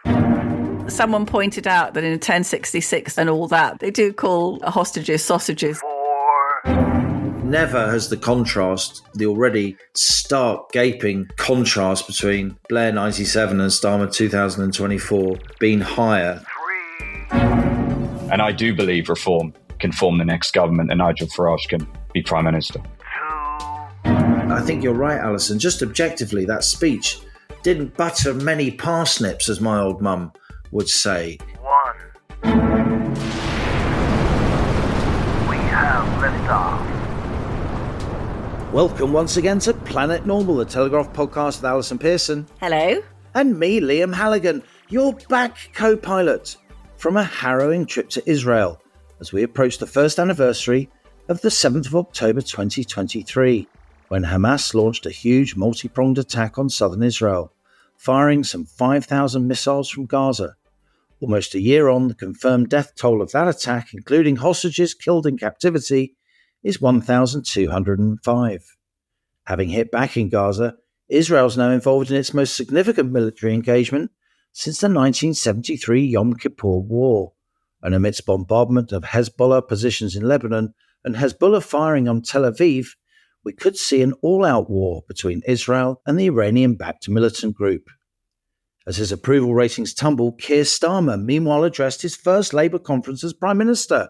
5. Someone pointed out that in 1066 and all that, they do call hostages sausages. 4. Never has the already stark, gaping contrast between Blair 97 and Starmer 2024 been higher. 3. And I do believe reform can form the next government and Nigel Farage can be Prime Minister. 2. I think you're right, Allison. Just objectively, that speech didn't butter many parsnips, as my old mum would say. 1. We have liftoff. Welcome once again to Planet Normal, the Telegraph podcast with Alison Pearson. Hello. And me, Liam Halligan, your back co-pilot from a harrowing trip to Israel as we approach the first anniversary of the 7th of October 2023, when Hamas launched a huge multi-pronged attack on southern Israel, firing some 5,000 missiles from Gaza. Almost a year on, the confirmed death toll of that attack, including hostages killed in captivity, is 1,205. Having hit back in Gaza, Israel is now involved in its most significant military engagement since the 1973 Yom Kippur War, and amidst bombardment of Hezbollah positions in Lebanon and Hezbollah firing on Tel Aviv, we could see an all-out war between Israel and the Iranian-backed militant group. As his approval ratings tumble, Keir Starmer meanwhile addressed his first Labour conference as Prime Minister.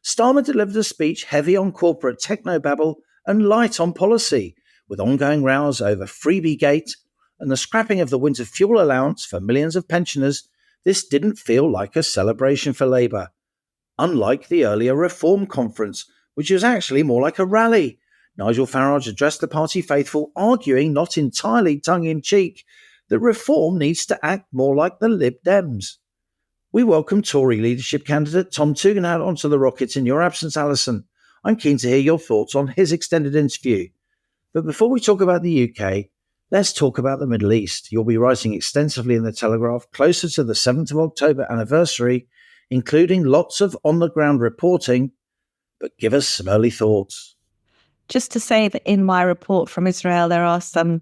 Starmer delivered a speech heavy on corporate technobabble and light on policy, with ongoing rows over Freebie Gate and the scrapping of the winter fuel allowance for millions of pensioners. This didn't feel like a celebration for Labour, unlike the earlier Reform conference, which was actually more like a rally. Nigel Farage addressed the party faithful, arguing, not entirely tongue-in-cheek, that Reform needs to act more like the Lib Dems. We welcome Tory leadership candidate Tom Tugendhat onto the Rockets in your absence, Allison. I'm keen to hear your thoughts on his extended interview. But before we talk about the UK, let's talk about the Middle East. You'll be writing extensively in the Telegraph closer to the 7th of October anniversary, including lots of on-the-ground reporting. But give us some early thoughts. Just to say that in my report from Israel, there are some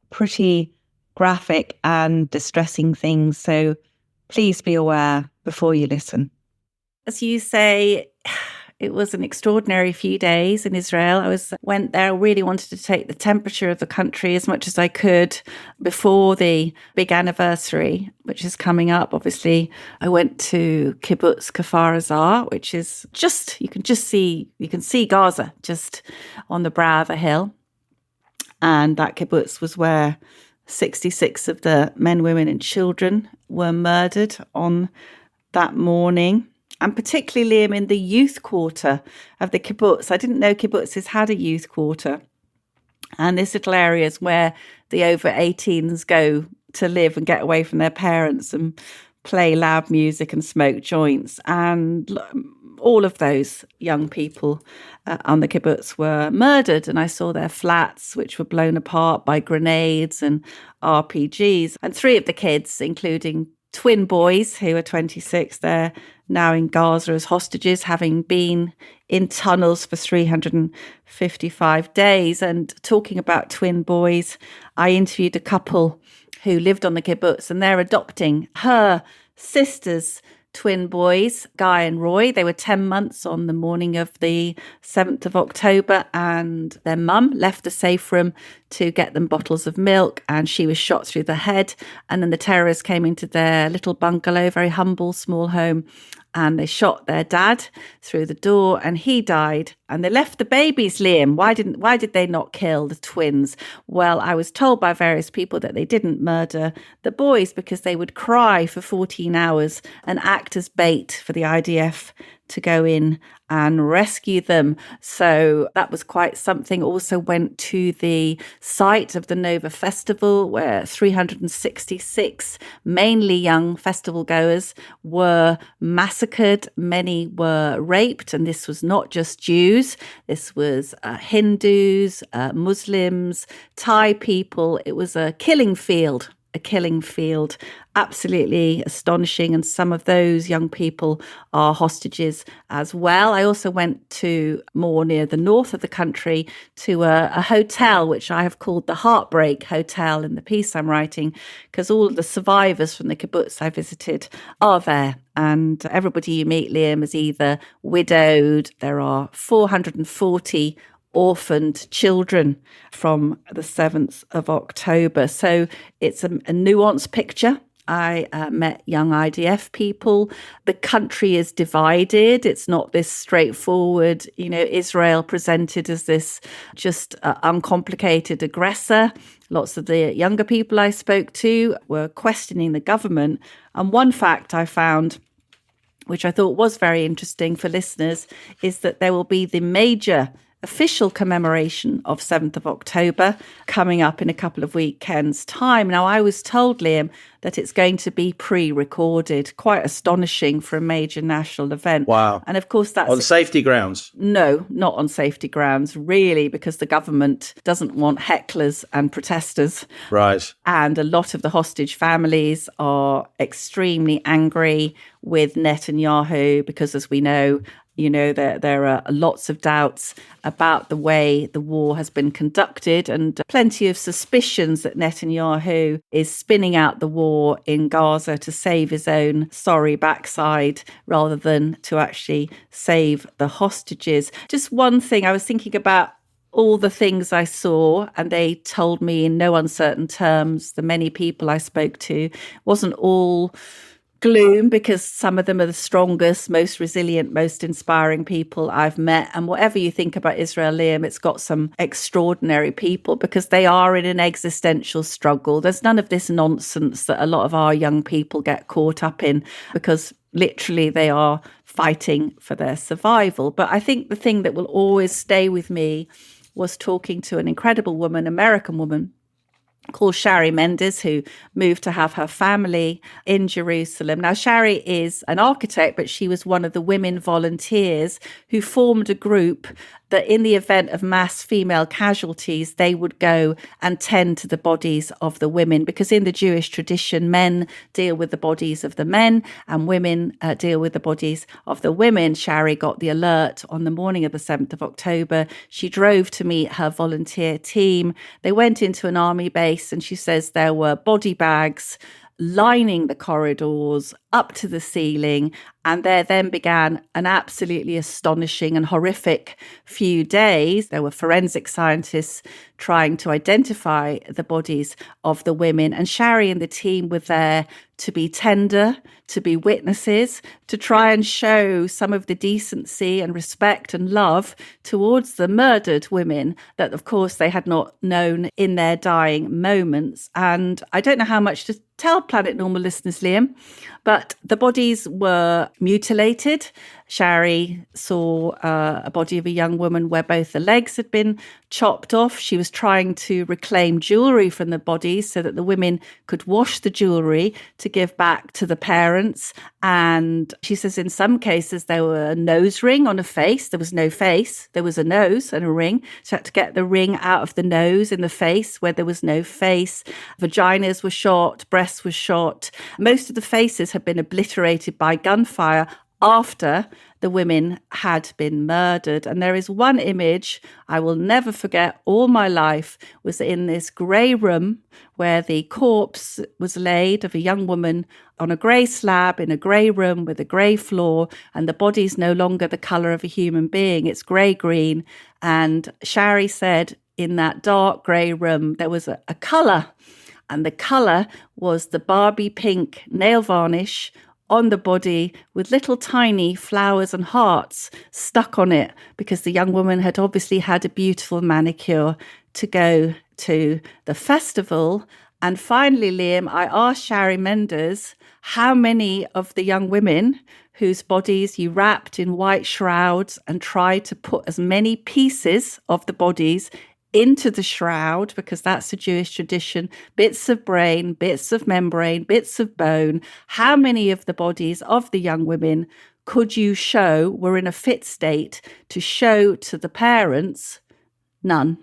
pretty graphic and distressing things. So please be aware before you listen. As you say, it was an extraordinary few days in Israel. I went there, really wanted to take the temperature of the country as much as I could before the big anniversary, which is coming up. Obviously, I went to Kibbutz Kfar Azar, which is you can see Gaza just on the brow of a hill. And that kibbutz was where 66 of the men, women and children were murdered on that morning. And particularly, Liam, in the youth quarter of the kibbutz. I didn't know kibbutzes had a youth quarter. And this little area is where the over-18s go to live and get away from their parents and play loud music and smoke joints. And all of those young people on the kibbutz were murdered. And I saw their flats, which were blown apart by grenades and RPGs. And 3 of the kids, including twin boys who are 26, they're now in Gaza as hostages, having been in tunnels for 355 days. And talking about twin boys, I interviewed a couple who lived on the kibbutz, and they're adopting her sister's twin boys, Guy and Roy. They were 10 months on the morning of the 7th of October, and their mum left the safe room to get them bottles of milk, and she was shot through the head. And then the terrorists came into their little bungalow, very humble, small home, and they shot their dad through the door, and he died. And they left the babies, Liam. Why did they not kill the twins? Well, I was told by various people that they didn't murder the boys because they would cry for 14 hours and act as bait for the IDF to go in and rescue them. So that was quite something. Also went to the site of the Nova Festival, where 366 mainly young festival goers were massacred. Many were raped, and this was not just Jews. This was Hindus, Muslims, Thai people. It was a killing field a killing field. Absolutely astonishing. And some of those young people are hostages as well. I also went to more near the north of the country to a hotel, which I have called the Heartbreak Hotel in the piece I'm writing, because all of the survivors from the kibbutz I visited are there. And everybody you meet, Liam, is either widowed. There are 440 orphaned children from the 7th of October. So it's a nuanced picture. I met young IDF people. The country is divided. It's not this straightforward, Israel presented as this just uncomplicated aggressor. Lots of the younger people I spoke to were questioning the government. And one fact I found, which I thought was very interesting for listeners, is that there will be the major official commemoration of 7th of October coming up in a couple of weekends' time. Now, I was told, Liam, that it's going to be pre-recorded. Quite astonishing for a major national event. Wow. And of course, that's on safety grounds. No, not on safety grounds, really, because the government doesn't want hecklers and protesters. Right. And a lot of the hostage families are extremely angry with Netanyahu because, as we know, there are lots of doubts about the way the war has been conducted and plenty of suspicions that Netanyahu is spinning out the war in Gaza to save his own sorry backside rather than to actually save the hostages. Just one thing, I was thinking about all the things I saw, and they told me in no uncertain terms, the many people I spoke to, wasn't all gloom, because some of them are the strongest, most resilient, most inspiring people I've met. And whatever you think about Israel, Liam, it's got some extraordinary people because they are in an existential struggle. There's none of this nonsense that a lot of our young people get caught up in, because literally they are fighting for their survival. But I think the thing that will always stay with me was talking to an incredible woman, American woman, called Shari Mendes, who moved to have her family in Jerusalem. Now, Shari is an architect, but she was one of the women volunteers who formed a group that in the event of mass female casualties, they would go and tend to the bodies of the women, because in the Jewish tradition, men deal with the bodies of the men and women deal with the bodies of the women. Shari got the alert on the morning of the 7th of October. She drove to meet her volunteer team. They went into an army base, and she says there were body bags lining the corridors up to the ceiling. And there then began an absolutely astonishing and horrific few days. There were forensic scientists trying to identify the bodies of the women. And Shari and the team were there to be tender, to be witnesses, to try and show some of the decency and respect and love towards the murdered women that, of course, they had not known in their dying moments. And I don't know how much to tell Planet Normal listeners, Liam, but the bodies were mutilated. Shari saw a body of a young woman where both the legs had been chopped off. She was trying to reclaim jewellery from the bodies so that the women could wash the jewellery to give back to the parents. And she says in some cases there were a nose ring on a face. There was no face. There was a nose and a ring. She had to get the ring out of the nose and the face where there was no face. Vaginas were shot. Breasts were shot. Most of the faces had been obliterated by gunfire after the women had been murdered. And there is one image I will never forget all my life, was in this grey room where the corpse was laid of a young woman on a grey slab in a grey room with a grey floor, and the body's no longer the colour of a human being, it's grey-green. And Shari said in that dark grey room there was a colour, and the colour was the Barbie pink nail varnish on the body with little tiny flowers and hearts stuck on it, because the young woman had obviously had a beautiful manicure to go to the festival. And finally, Liam, I asked Shari Mendes how many of the young women whose bodies you wrapped in white shrouds and tried to put as many pieces of the bodies into the shroud, because that's the Jewish tradition, bits of brain, bits of membrane, bits of bone. How many of the bodies of the young women could you show were in a fit state to show to the parents? None.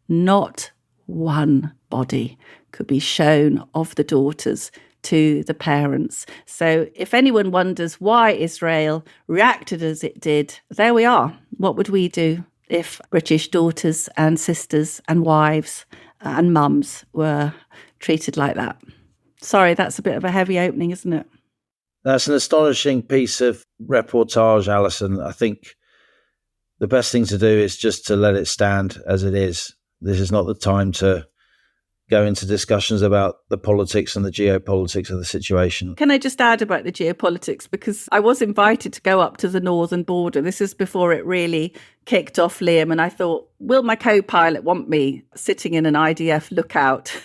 Not one body could be shown of the daughters to the parents. So if anyone wonders why Israel reacted as it did, there we are. What would we do if British daughters and sisters and wives and mums were treated like that? Sorry, that's a bit of a heavy opening, isn't it? That's an astonishing piece of reportage, Alison. I think the best thing to do is just to let it stand as it is. This is not the time to go into discussions about the politics and the geopolitics of the situation. Can I just add about the geopolitics? Because I was invited to go up to the northern border. This is before it really kicked off, Liam. And I thought, will my co-pilot want me sitting in an IDF lookout,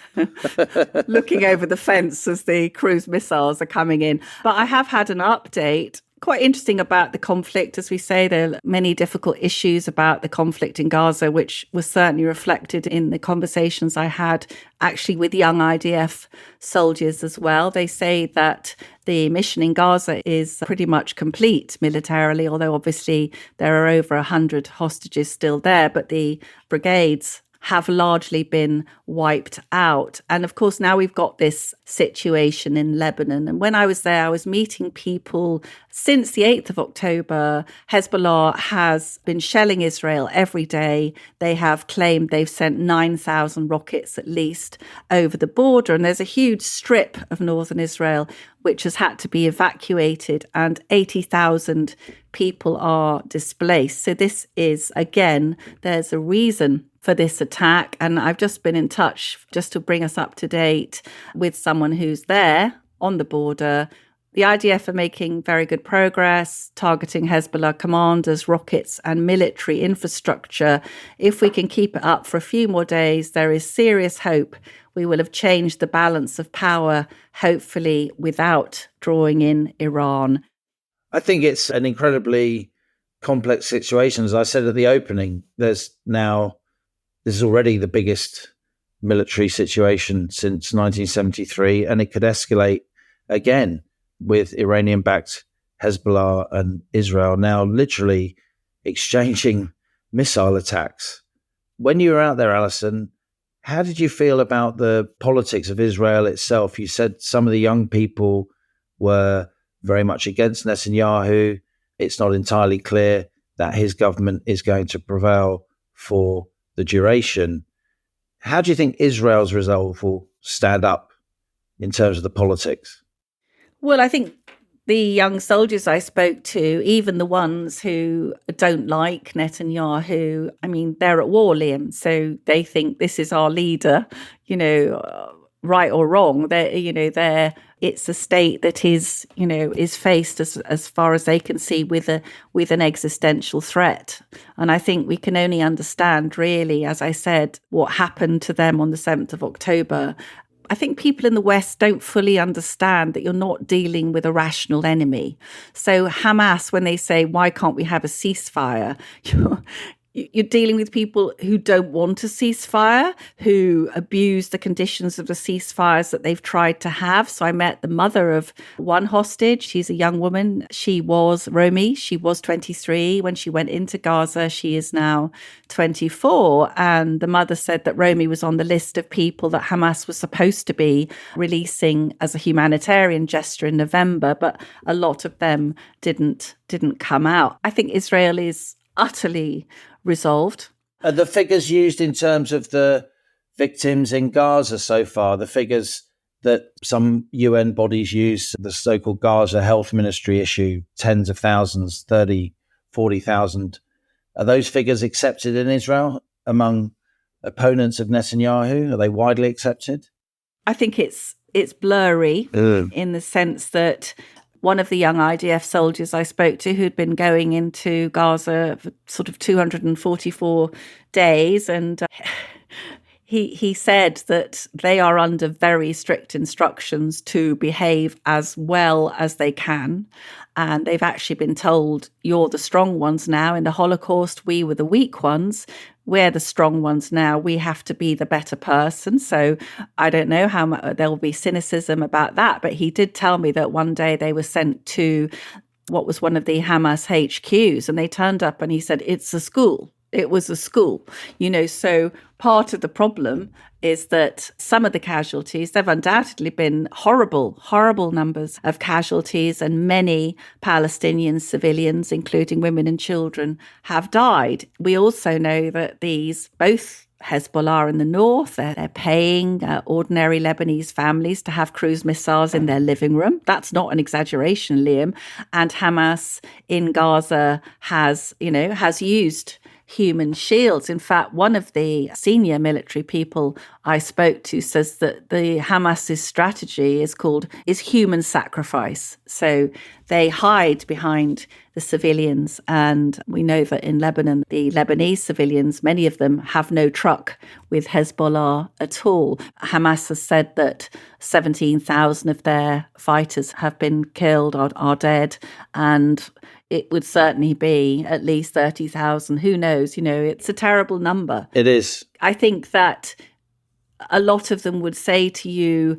looking over the fence as the cruise missiles are coming in? But I have had an update. Quite interesting about the conflict. As we say, there are many difficult issues about the conflict in Gaza, which was certainly reflected in the conversations I had actually with young IDF soldiers as well. They say that the mission in Gaza is pretty much complete militarily, although obviously there are over 100 hostages still there, but the brigades have largely been wiped out. And of course, now we've got this situation in Lebanon. And when I was there, I was meeting people. Since the 8th of October, Hezbollah has been shelling Israel every day. They have claimed they've sent 9,000 rockets at least over the border. And there's a huge strip of northern Israel which has had to be evacuated, and 80,000 people are displaced. So this is, again, there's a reason for this attack. And I've just been in touch, just to bring us up to date, with someone who's there on the border. The IDF are making very good progress, targeting Hezbollah commanders, rockets and military infrastructure. If we can keep it up for a few more days, there is serious hope we will have changed the balance of power, hopefully without drawing in Iran. I think it's an incredibly complex situation. As I said at the opening, this is already the biggest military situation since 1973, and it could escalate again with Iranian-backed Hezbollah and Israel now literally exchanging missile attacks. When you were out there, Allison, how did you feel about the politics of Israel itself? You said some of the young people were very much against Netanyahu. It's not entirely clear that his government is going to prevail for the duration. How do you think Israel's resolve will stand up in terms of the politics? Well, I think the young soldiers I spoke to, even the ones who don't like Netanyahu, I mean, they're at war, Liam. So they think this is our leader, right or wrong. It's a state that is faced as far as they can see with an existential threat. And I think we can only understand, really, as I said, what happened to them on the 7th of October. I think people in the West don't fully understand that you're not dealing with a rational enemy. So Hamas, when they say, why can't we have a ceasefire? You're dealing with people who don't want a ceasefire, who abuse the conditions of the ceasefires that they've tried to have. So I met the mother of one hostage. She's a young woman. She was 23 when she went into Gaza. She is now 24. And the mother said that Romy was on the list of people that Hamas was supposed to be releasing as a humanitarian gesture in November, but a lot of them didn't come out. I think Israel is utterly resolved. Are the figures used in terms of the victims in Gaza so far, the figures that some UN bodies use, the so-called Gaza Health Ministry issue, tens of thousands, 30, 40,000, are those figures accepted in Israel among opponents of Netanyahu? Are they widely accepted? I think it's blurry in the sense that one of the young IDF soldiers I spoke to, who'd been going into Gaza for sort of 244 days, and he said that they are under very strict instructions to behave as well as they can. And they've actually been told, you're the strong ones now. In the Holocaust, we were the weak ones. We're the strong ones now. We have to be the better person. So I don't know how much there will be cynicism about that. But he did tell me that one day they were sent to what was one of the Hamas HQs, and they turned up and he said, it's a school. It was a school, so part of the problem is that some of the casualties, there have undoubtedly been horrible numbers of casualties, and many Palestinian civilians, including women and children, have died. We also know that both Hezbollah in the north, they're paying ordinary Lebanese families to have cruise missiles in their living room. That's not an exaggeration, Liam. And Hamas in Gaza has used human shields. In fact, one of the senior military people I spoke to says that the Hamas's strategy is human sacrifice. So they hide behind the civilians. And we know that in Lebanon, the Lebanese civilians, many of them have no truck with Hezbollah at all. Hamas has said that 17,000 of their fighters have been killed, are dead, and it would certainly be at least 30,000. Who knows? It's a terrible number. It is. I think that a lot of them would say to you,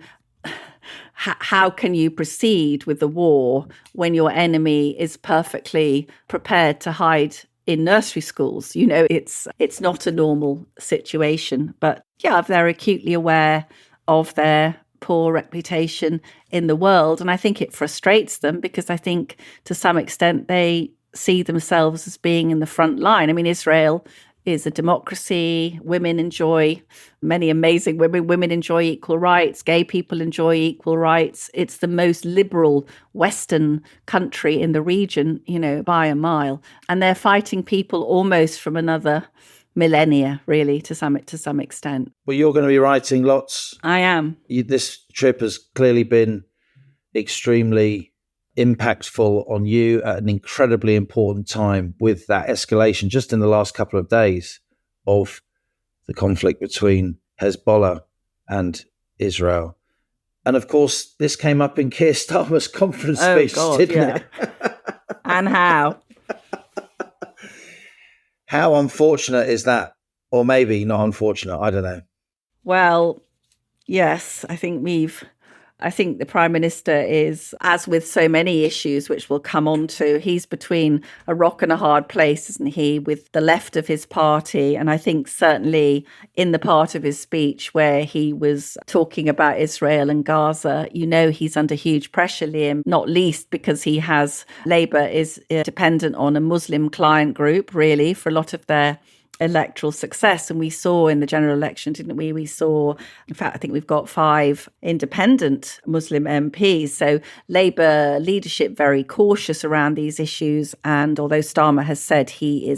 how can you proceed with the war when your enemy is perfectly prepared to hide in nursery schools? It's not a normal situation. But yeah, they're acutely aware of their poor reputation in the world. And I think it frustrates them because I think to some extent they see themselves as being in the front line. I mean, Israel is a democracy. Many amazing women. Women enjoy equal rights. Gay people enjoy equal rights. It's the most liberal Western country in the region, by a mile. And they're fighting people almost from another millennia, really, to some extent. Well, you're going to be writing lots. I am. This trip has clearly been extremely impactful on you at an incredibly important time with that escalation just in the last couple of days of the conflict between Hezbollah and Israel. And of course, this came up in Keir Starmer's conference speech, didn't it? And how? How unfortunate is that? Or maybe not unfortunate, I don't know. Well, yes, I think the Prime Minister is, as with so many issues, which we'll come on to, he's between a rock and a hard place, isn't he, with the left of his party. And I think certainly in the part of his speech where he was talking about Israel and Gaza, he's under huge pressure, Liam, not least because Labour is dependent on a Muslim client group, really, for a lot of their electoral success. And we saw in the general election, didn't we? We saw, in fact, I think we've got 5 independent Muslim MPs. So Labour leadership very cautious around these issues. And although Starmer has said he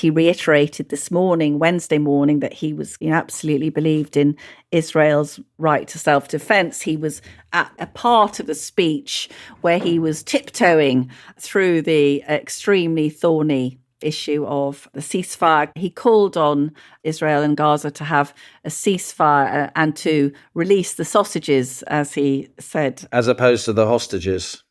reiterated this morning, Wednesday morning, that he was absolutely believed in Israel's right to self-defense. He was at a part of the speech where he was tiptoeing through the extremely thorny issue of the ceasefire. He called on Israel and Gaza to have a ceasefire and to release the sausages, as he said. As opposed to the hostages.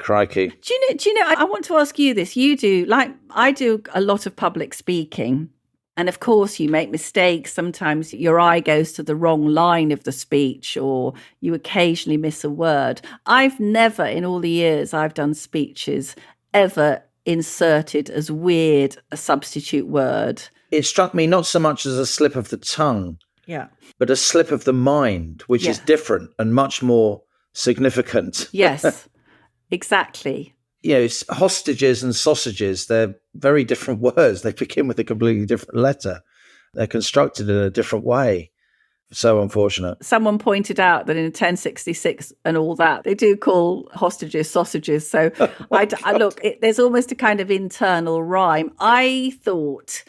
Crikey. Do you know, I want to ask you this. You do, like I do, a lot of public speaking. And of course, you make mistakes. Sometimes your eye goes to the wrong line of the speech, or you occasionally miss a word. I've never, in all the years I've done speeches, ever inserted as weird a substitute word. It struck me not so much as a slip of the tongue, but a slip of the mind, which is different and much more significant. Yes, exactly. Hostages and sausages, they're very different words. They begin with a completely different letter. They're constructed in a different way. So unfortunate. Someone pointed out that in 1066 and all that, they do call hostages sausages. So there's almost a kind of internal rhyme. I thought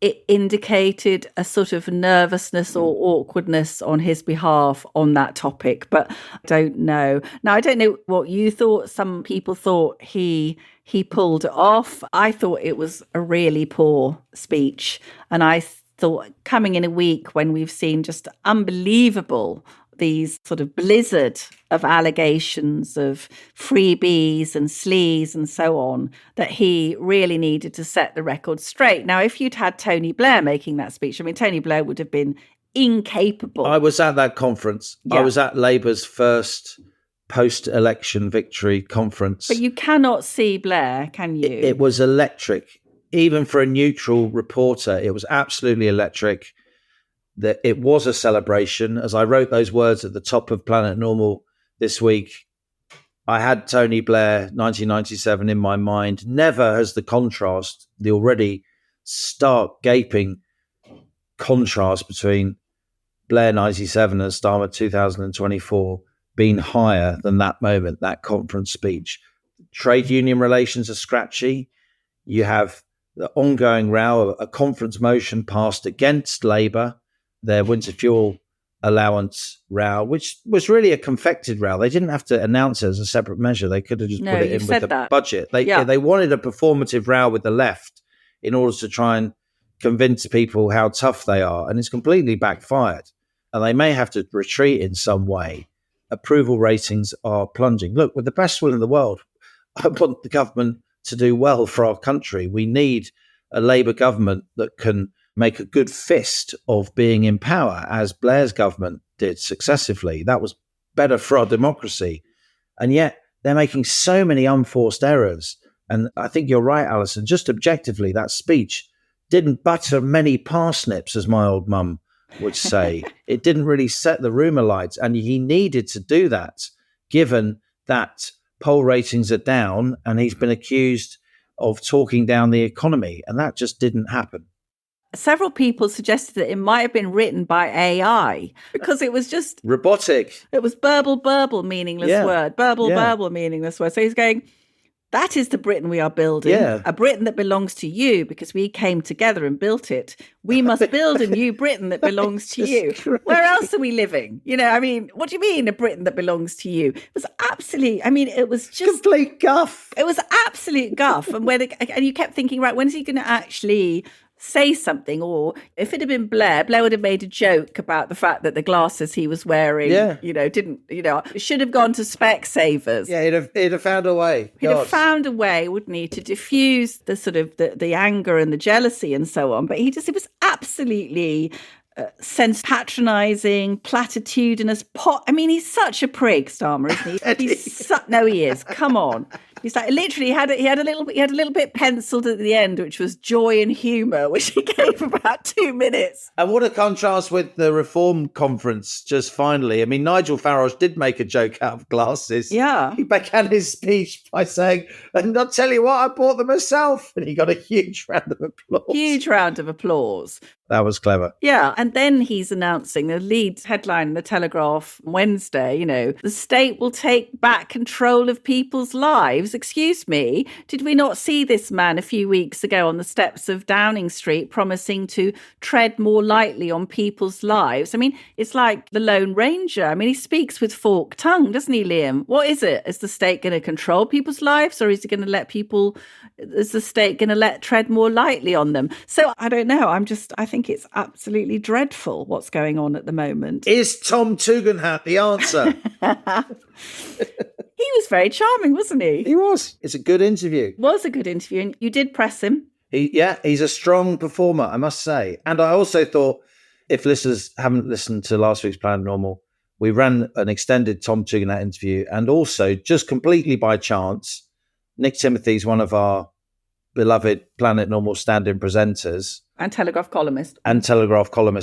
it indicated a sort of nervousness or awkwardness on his behalf on that topic, but I don't know. Now, I don't know what you thought. Some people thought he pulled it off. I thought it was a really poor speech. And I thought, coming in a week when we've seen just unbelievable, these sort of blizzard of allegations of freebies and sleaze and so on, that he really needed to set the record straight. Now, if you'd had Tony Blair making that speech, I mean, Tony Blair would have been incapable. I was at that conference. Yeah. I was at Labour's first post-election victory conference. But you cannot see Blair, can you? It was electric. even for a neutral reporter, it was absolutely electric. That it was a celebration. As I wrote those words at the top of Planet Normal this week, I had Tony Blair 1997 in my mind. Never has the contrast, the already stark, gaping contrast between Blair 97 and Starmer 2024 been higher than that moment, that conference speech. Trade union relations are scratchy. You have the ongoing row, a conference motion passed against Labour, their winter fuel allowance row, which was really a confected row. They didn't have to announce it as a separate measure. They could have just put it in with the budget. They wanted a performative row with the left in order to try and convince people how tough they are. And it's completely backfired. And they may have to retreat in some way. Approval ratings are plunging. Look, with the best will in the world, I want the government to do well for our country. We need a Labour government that can make a good fist of being in power, as Blair's government did successively. That was better for our democracy. And yet they're making so many unforced errors. And I think you're right, Allison. Just objectively, that speech didn't butter many parsnips, as my old mum would say. It didn't really set the room alight. And he needed to do that, given that poll ratings are down and he's been accused of talking down the economy. And that just didn't happen. Several people suggested that it might have been written by AI because it was just robotic. It was burble, meaningless word. Burble, meaningless word. So he's going, that is the Britain we are building, a Britain that belongs to you because we came together and built it. We must build a new Britain that belongs to you. Correct. Where else are we living? What do you mean a Britain that belongs to you? It was absolutely, it was just complete guff. It was absolute guff. And you kept thinking, right, when is he going to actually say something? Or if it had been Blair would have made a joke about the fact that the glasses he was wearing, should have gone to Specsavers. Yeah, he'd have found a way. He'd have found a way, wouldn't he, to diffuse the sort of the anger and the jealousy and so on. But it was absolutely patronising, platitudinous. He's such a prig, Starmer, isn't he? No, he is. Come on. He's like literally he had a little bit penciled at the end, which was joy and humour, which he gave about 2 minutes. And what a contrast with the Reform conference just finally. Nigel Farage did make a joke out of glasses. Yeah. He began his speech by saying, and I'll tell you what, I bought them myself. And he got a huge round of applause. That was clever. Yeah. And then he's announcing the lead headline in the Telegraph Wednesday, the state will take back control of people's lives. Excuse me, did we not see this man a few weeks ago on the steps of Downing Street promising to tread more lightly on people's lives? It's like the Lone Ranger. He speaks with forked tongue, doesn't he, Liam? What is it? Is the state going to control people's lives, or is the state going to let tread more lightly on them? So I don't know. I think it's absolutely dreadful what's going on at the moment. Is Tom Tugendhat the answer? He was very charming, wasn't he? He was. It's a good interview. It was a good interview, and you did press him. He's a strong performer, I must say. And I also thought, if listeners haven't listened to last week's Planet Normal, we ran an extended Tom Tugendhat interview, and also, just completely by chance, Nick Timothy's one of our beloved Planet Normal stand-in presenters. And Telegraph columnist.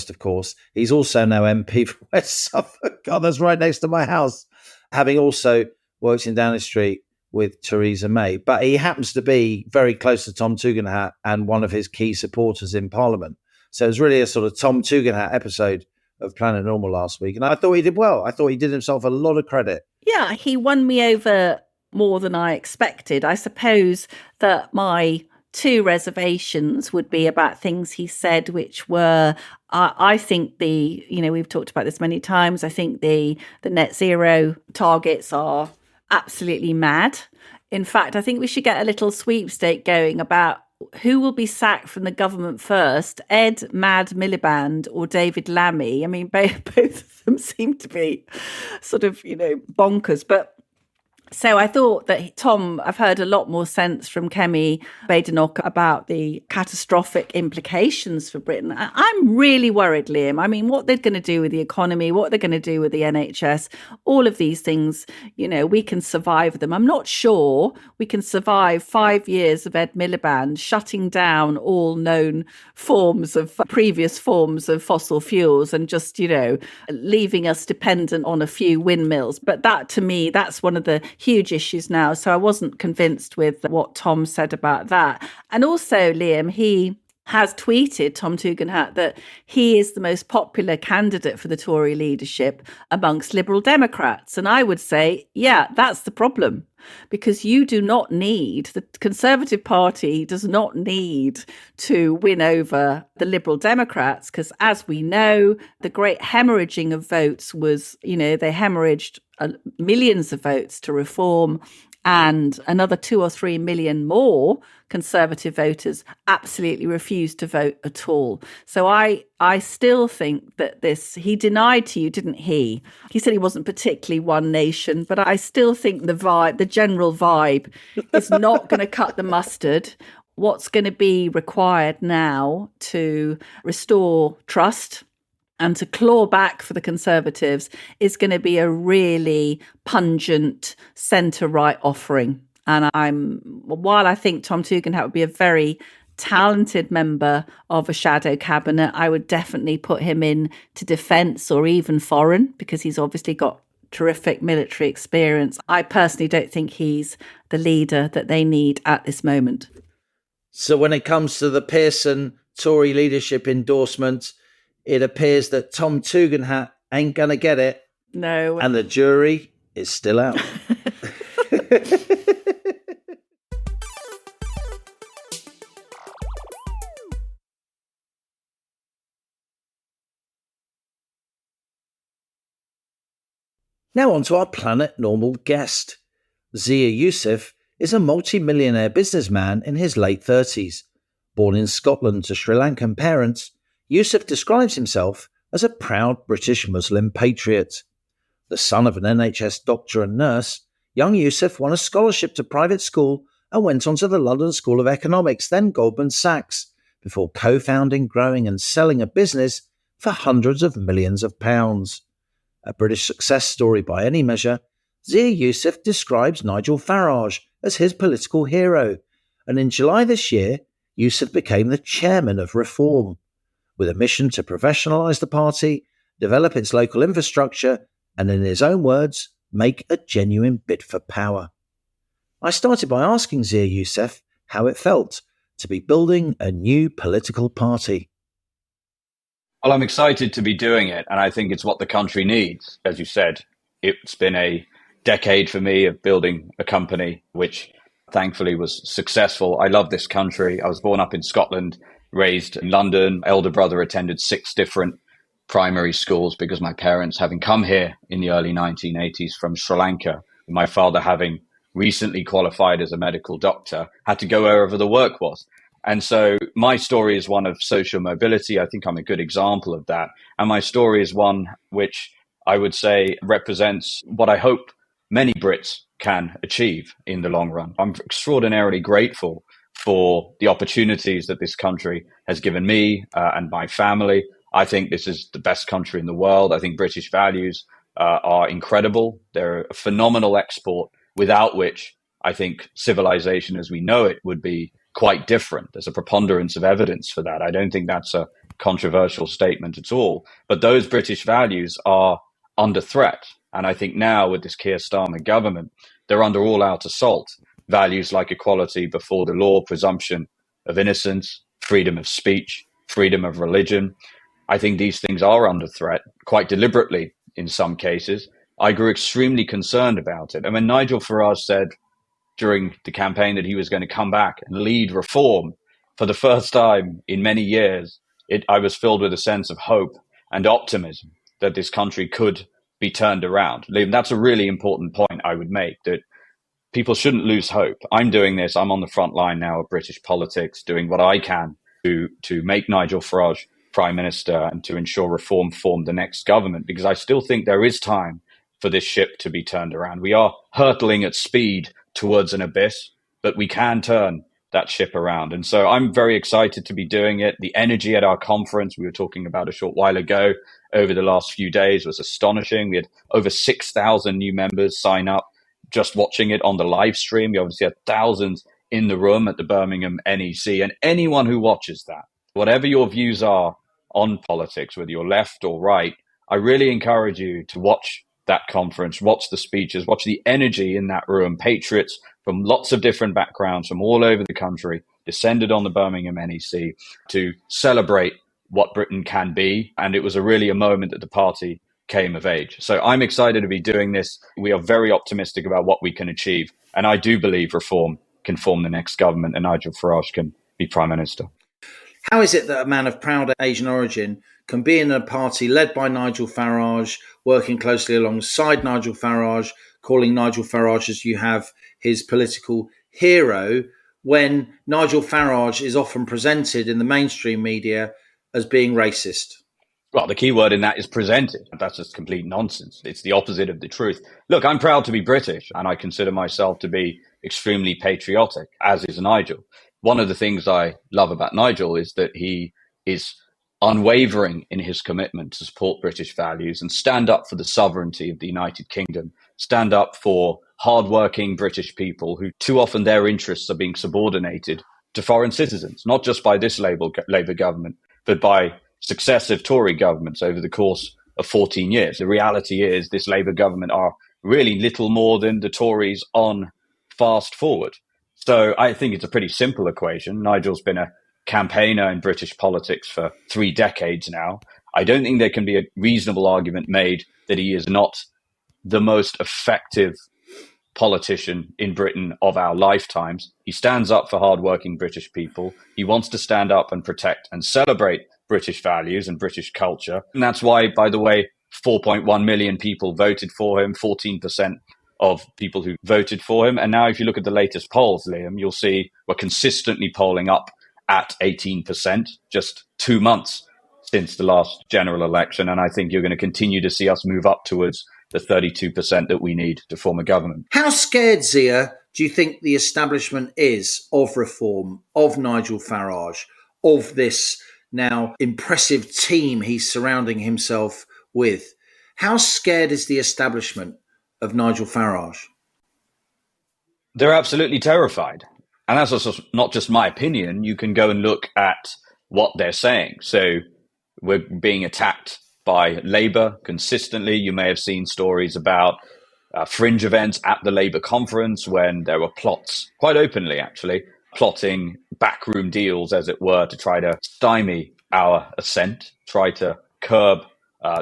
Of course. He's also now MP for West Suffolk. God, that's right next to my house. Having also worked in Downing Street with Theresa May. But he happens to be very close to Tom Tugendhat and one of his key supporters in Parliament. So it was really a sort of Tom Tugendhat episode of Planet Normal last week. And I thought he did well. I thought he did himself a lot of credit. Yeah, he won me over more than I expected. I suppose that my 2 reservations would be about things he said, which were, I think we've talked about this many times. I think the net zero targets are absolutely mad. In fact, I think we should get a little sweepstake going about who will be sacked from the government first, Ed Mad Miliband or David Lammy. Both of them seem to be sort of, bonkers. But So I thought that Tom, I've heard a lot more sense from Kemi Badenoch about the catastrophic implications for Britain. I'm really worried, Liam. I mean, what they're going to do with the economy, what they're going to do with the NHS, all of these things, you know, we can survive them. I'm not sure we can survive 5 years of Ed Miliband shutting down all known previous forms of fossil fuels and just, you know, leaving us dependent on a few windmills. But that, to me, that's one of the huge issues now. So I wasn't convinced with what Tom said about that. And also, Liam, he has tweeted, Tom Tugendhat, that he is the most popular candidate for the Tory leadership amongst Liberal Democrats. And I would say, yeah, that's the problem. Because the Conservative Party does not need to win over the Liberal Democrats, because as we know, the great hemorrhaging of votes was, you know, they hemorrhaged millions of votes to Reform, and another 2 or 3 million more Conservative voters absolutely refused to vote at all. So I still think that he denied to you, didn't he? He said he wasn't particularly One Nation, but I still think the general vibe is not going to cut the mustard. What's going to be required now to restore trust and to claw back for the Conservatives is going to be a really pungent centre-right offering. And while I think Tom Tugendhat would be a very talented member of a shadow cabinet, I would definitely put him in to defence or even foreign, because he's obviously got terrific military experience. I personally don't think he's the leader that they need at this moment. So when it comes to the Pearson Tory leadership endorsement, it appears that Tom Tugendhat ain't going to get it. No. And the jury is still out. Now on to our Planet Normal guest. Zia Yusuf is a multi-millionaire businessman in his late 30s. Born in Scotland to Sri Lankan parents, Yusuf describes himself as a proud British Muslim patriot. The son of an NHS doctor and nurse, young Yusuf won a scholarship to private school and went on to the London School of Economics, then Goldman Sachs, before co-founding, growing and selling a business for hundreds of millions of pounds. A British success story by any measure, Zia Yusuf describes Nigel Farage as his political hero, and in July this year, Yusuf became the chairman of Reform, with a mission to professionalise the party, develop its local infrastructure, and in his own words, make a genuine bid for power. I started by asking Zia Yusuf how it felt to be building a new political party. Well, I'm excited to be doing it, and I think it's what the country needs. As you said, it's been a decade for me of building a company, which thankfully was successful. I love this country. I was born up in Scotland, raised in London. Elder brother attended 6 different primary schools because my parents, having come here in the early 1980s from Sri Lanka, my father having recently qualified as a medical doctor, had to go wherever the work was. And so my story is one of social mobility. I think I'm a good example of that. And my story is one which I would say represents what I hope many Brits can achieve in the long run. I'm extraordinarily grateful for the opportunities that this country has given me and my family. I think this is the best country in the world. I think British values are incredible. They're a phenomenal export, without which I think civilization as we know it would be quite different. There's a preponderance of evidence for that. I don't think that's a controversial statement at all. But those British values are under threat. And I think now with this Keir Starmer government, they're under all out assault. Values like equality before the law, presumption of innocence, freedom of speech, freedom of religion. I think these things are under threat, quite deliberately in some cases. I grew extremely concerned about it. And when Nigel Farage said during the campaign that he was going to come back and lead reform for the first time in many years, I was filled with a sense of hope and optimism that this country could be turned around. That's a really important point I would make, that people shouldn't lose hope. I'm doing this. I'm on the front line now of British politics, doing what I can to make Nigel Farage Prime Minister and to ensure Reform form the next government, because I still think there is time for this ship to be turned around. We are hurtling at speed towards an abyss, but we can turn that ship around. And so I'm very excited to be doing it. The energy at our conference, we were talking about a short while ago, over the last few days was astonishing. We had over 6,000 new members sign up just watching it on the live stream. We obviously had thousands in the room at the Birmingham NEC, and anyone who watches that, whatever your views are on politics, whether you're left or right, I really encourage you to watch that conference, watch the speeches, watch the energy in that room. Patriots from lots of different backgrounds from all over the country descended on the Birmingham NEC to celebrate what Britain can be. And it was really a moment that the party came of age. So I'm excited to be doing this. We are very optimistic about what we can achieve. And I do believe Reform can form the next government and Nigel Farage can be Prime Minister. How is it that a man of proud Asian origin can be in a party led by Nigel Farage, working closely alongside Nigel Farage, calling Nigel Farage, as you have, his political hero, when Nigel Farage is often presented in the mainstream media as being racist? Well, the key word in that is presented. That's just complete nonsense. It's the opposite of the truth. Look, I'm proud to be British and I consider myself to be extremely patriotic, as is Nigel. One of the things I love about Nigel is that he is unwavering in his commitment to support British values and stand up for the sovereignty of the United Kingdom, stand up for hardworking British people who too often their interests are being subordinated to foreign citizens, not just by this Labour government, but by successive Tory governments over the course of 14 years. The reality is this Labour government are really little more than the Tories on fast forward. So I think it's a pretty simple equation. Nigel's been a campaigner in British politics for 3 decades now. I don't think there can be a reasonable argument made that he is not the most effective politician in Britain of our lifetimes. He stands up for hardworking British people. He wants to stand up and protect and celebrate British values and British culture. And that's why, by the way, 4.1 million people voted for him, 14% of people who voted for him. And now if you look at the latest polls, Liam, you'll see we're consistently polling up at 18%, just 2 months since the last general election. And I think you're going to continue to see us move up towards the 32% that we need to form a government. How scared, Zia, do you think the establishment is of Reform, of Nigel Farage, of this now impressive team he's surrounding himself with? How scared is the establishment of Nigel Farage? They're absolutely terrified. And that's also not just my opinion. You can go and look at what they're saying. So we're being attacked by Labour consistently. You may have seen stories about fringe events at the Labour conference when there were plots, quite openly actually, plotting backroom deals, as it were, to try to stymie our ascent, try to curb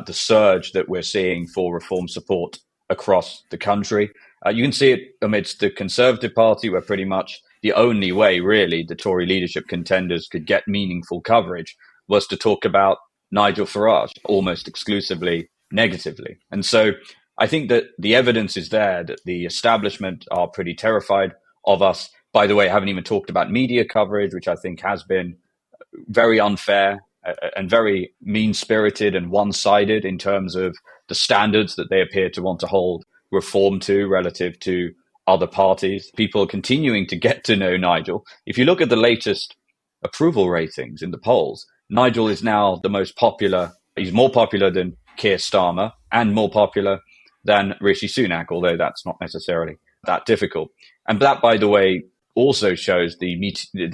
the surge that we're seeing for Reform support across the country. You can see it amidst the Conservative Party, where pretty much the only way, really, the Tory leadership contenders could get meaningful coverage was to talk about Nigel Farage almost exclusively negatively. And so I think that the evidence is there that the establishment are pretty terrified of us. By the way, I haven't even talked about media coverage, which I think has been very unfair and very mean-spirited and one-sided in terms of the standards that they appear to want to hold Reform to relative to other parties. People are continuing to get to know Nigel. If you look at the latest approval ratings in the polls, Nigel is now the most popular. He's more popular than Keir Starmer and more popular than Rishi Sunak, although that's not necessarily that difficult. And that, by the way, also shows the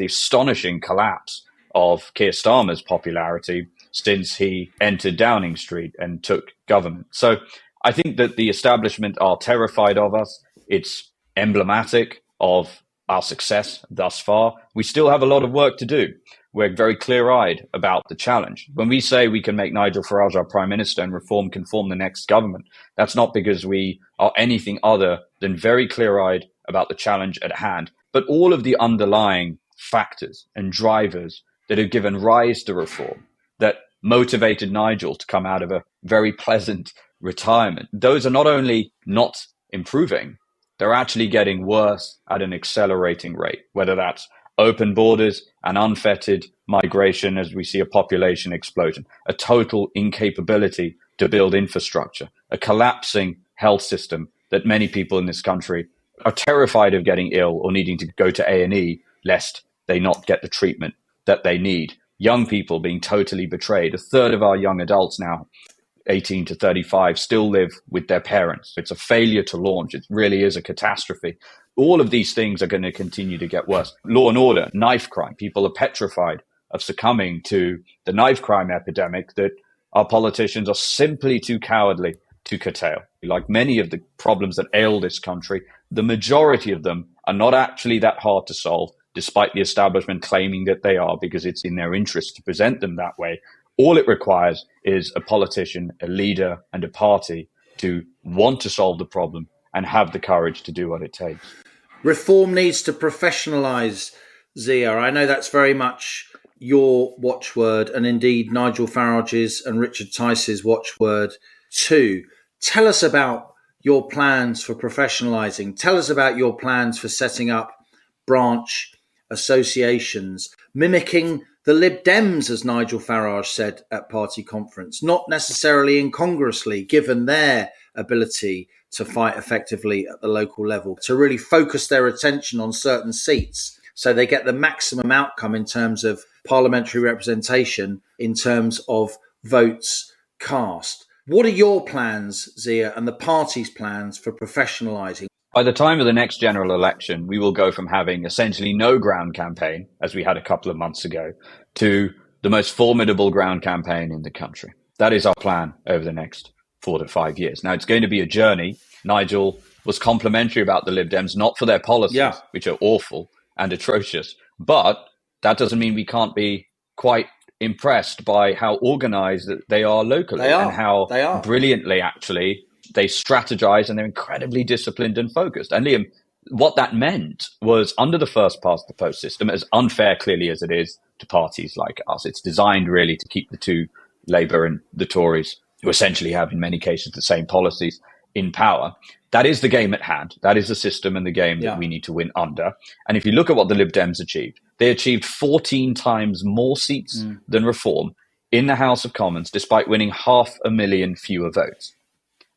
astonishing collapse of Keir Starmer's popularity since he entered Downing Street and took government. So I think that the establishment are terrified of us. It's emblematic of our success thus far. We still have a lot of work to do. We're very clear-eyed about the challenge. When we say we can make Nigel Farage our Prime Minister and Reform can form the next government, that's not because we are anything other than very clear-eyed about the challenge at hand, but all of the underlying factors and drivers that have given rise to Reform, that motivated Nigel to come out of a very pleasant retirement. Those are not only not improving, they're actually getting worse at an accelerating rate, whether that's open borders and unfettered migration as we see a population explosion, a total incapability to build infrastructure, a collapsing health system that many people in this country are terrified of getting ill or needing to go to A&E lest they not get the treatment that they need. Young people being totally betrayed. A third of our young adults now, 18 to 35, still live with their parents. It's a failure to launch. It really is a catastrophe. All of these things are going to continue to get worse. Law and order, knife crime. People are petrified of succumbing to the knife crime epidemic that our politicians are simply too cowardly to curtail. Like many of the problems that ail this country, the majority of them are not actually that hard to solve, despite the establishment claiming that they are, because it's in their interest to present them that way. All it requires is a politician, a leader, and a party to want to solve the problem and have the courage to do what it takes. Reform needs to professionalise, Zia. I know that's very much your watchword, and indeed Nigel Farage's and Richard Tice's watchword too. Tell us about your plans for professionalising. Tell us about your plans for setting up branch associations, mimicking the Lib Dems, as Nigel Farage said at party conference, not necessarily incongruously, given their ability to fight effectively at the local level, to really focus their attention on certain seats so they get the maximum outcome in terms of parliamentary representation, in terms of votes cast. What are your plans, Zia, and the party's plans for professionalising? By the time of the next general election, we will go from having essentially no ground campaign, as we had a couple of months ago, to the most formidable ground campaign in the country. That is our plan over the next 4 to 5 years. Now, it's going to be a journey. Nigel was complimentary about the Lib Dems, not for their policies, which are awful and atrocious, but that doesn't mean we can't be quite impressed by how organised they are locally and how brilliantly, actually, they strategize, and they're incredibly disciplined and focused. And Liam, what that meant was, under the first past the post system, as unfair clearly as it is to parties like us, it's designed really to keep the two, Labour and the Tories, who essentially have in many cases the same policies, in power. That is the game at hand. That is the system and the game that we need to win under. And if you look at what the Lib Dems achieved, they achieved 14 times more seats than Reform in the House of Commons, despite winning 500,000 fewer votes.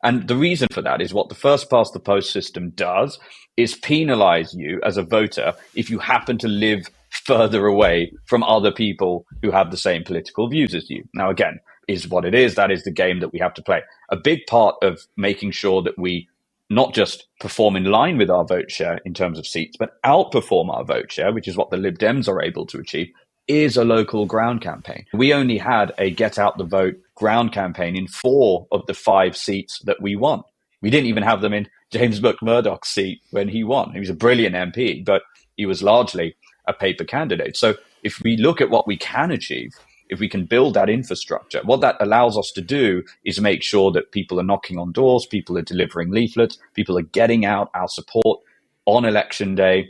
And the reason for that is what the first past the post system does is penalise you as a voter if you happen to live further away from other people who have the same political views as you. Now, again, is what it is. That is the game that we have to play. A big part of making sure that we not just perform in line with our vote share in terms of seats, but outperform our vote share, which is what the Lib Dems are able to achieve, is a local ground campaign. We only had a get out the vote ground campaign in 4 of the 5 seats that we won. We didn't even have them in James McMurdoch's seat when he won. He was a brilliant MP, but he was largely a paper candidate. So if we look at what we can achieve, if we can build that infrastructure, what that allows us to do is make sure that people are knocking on doors, people are delivering leaflets, people are getting out our support on election day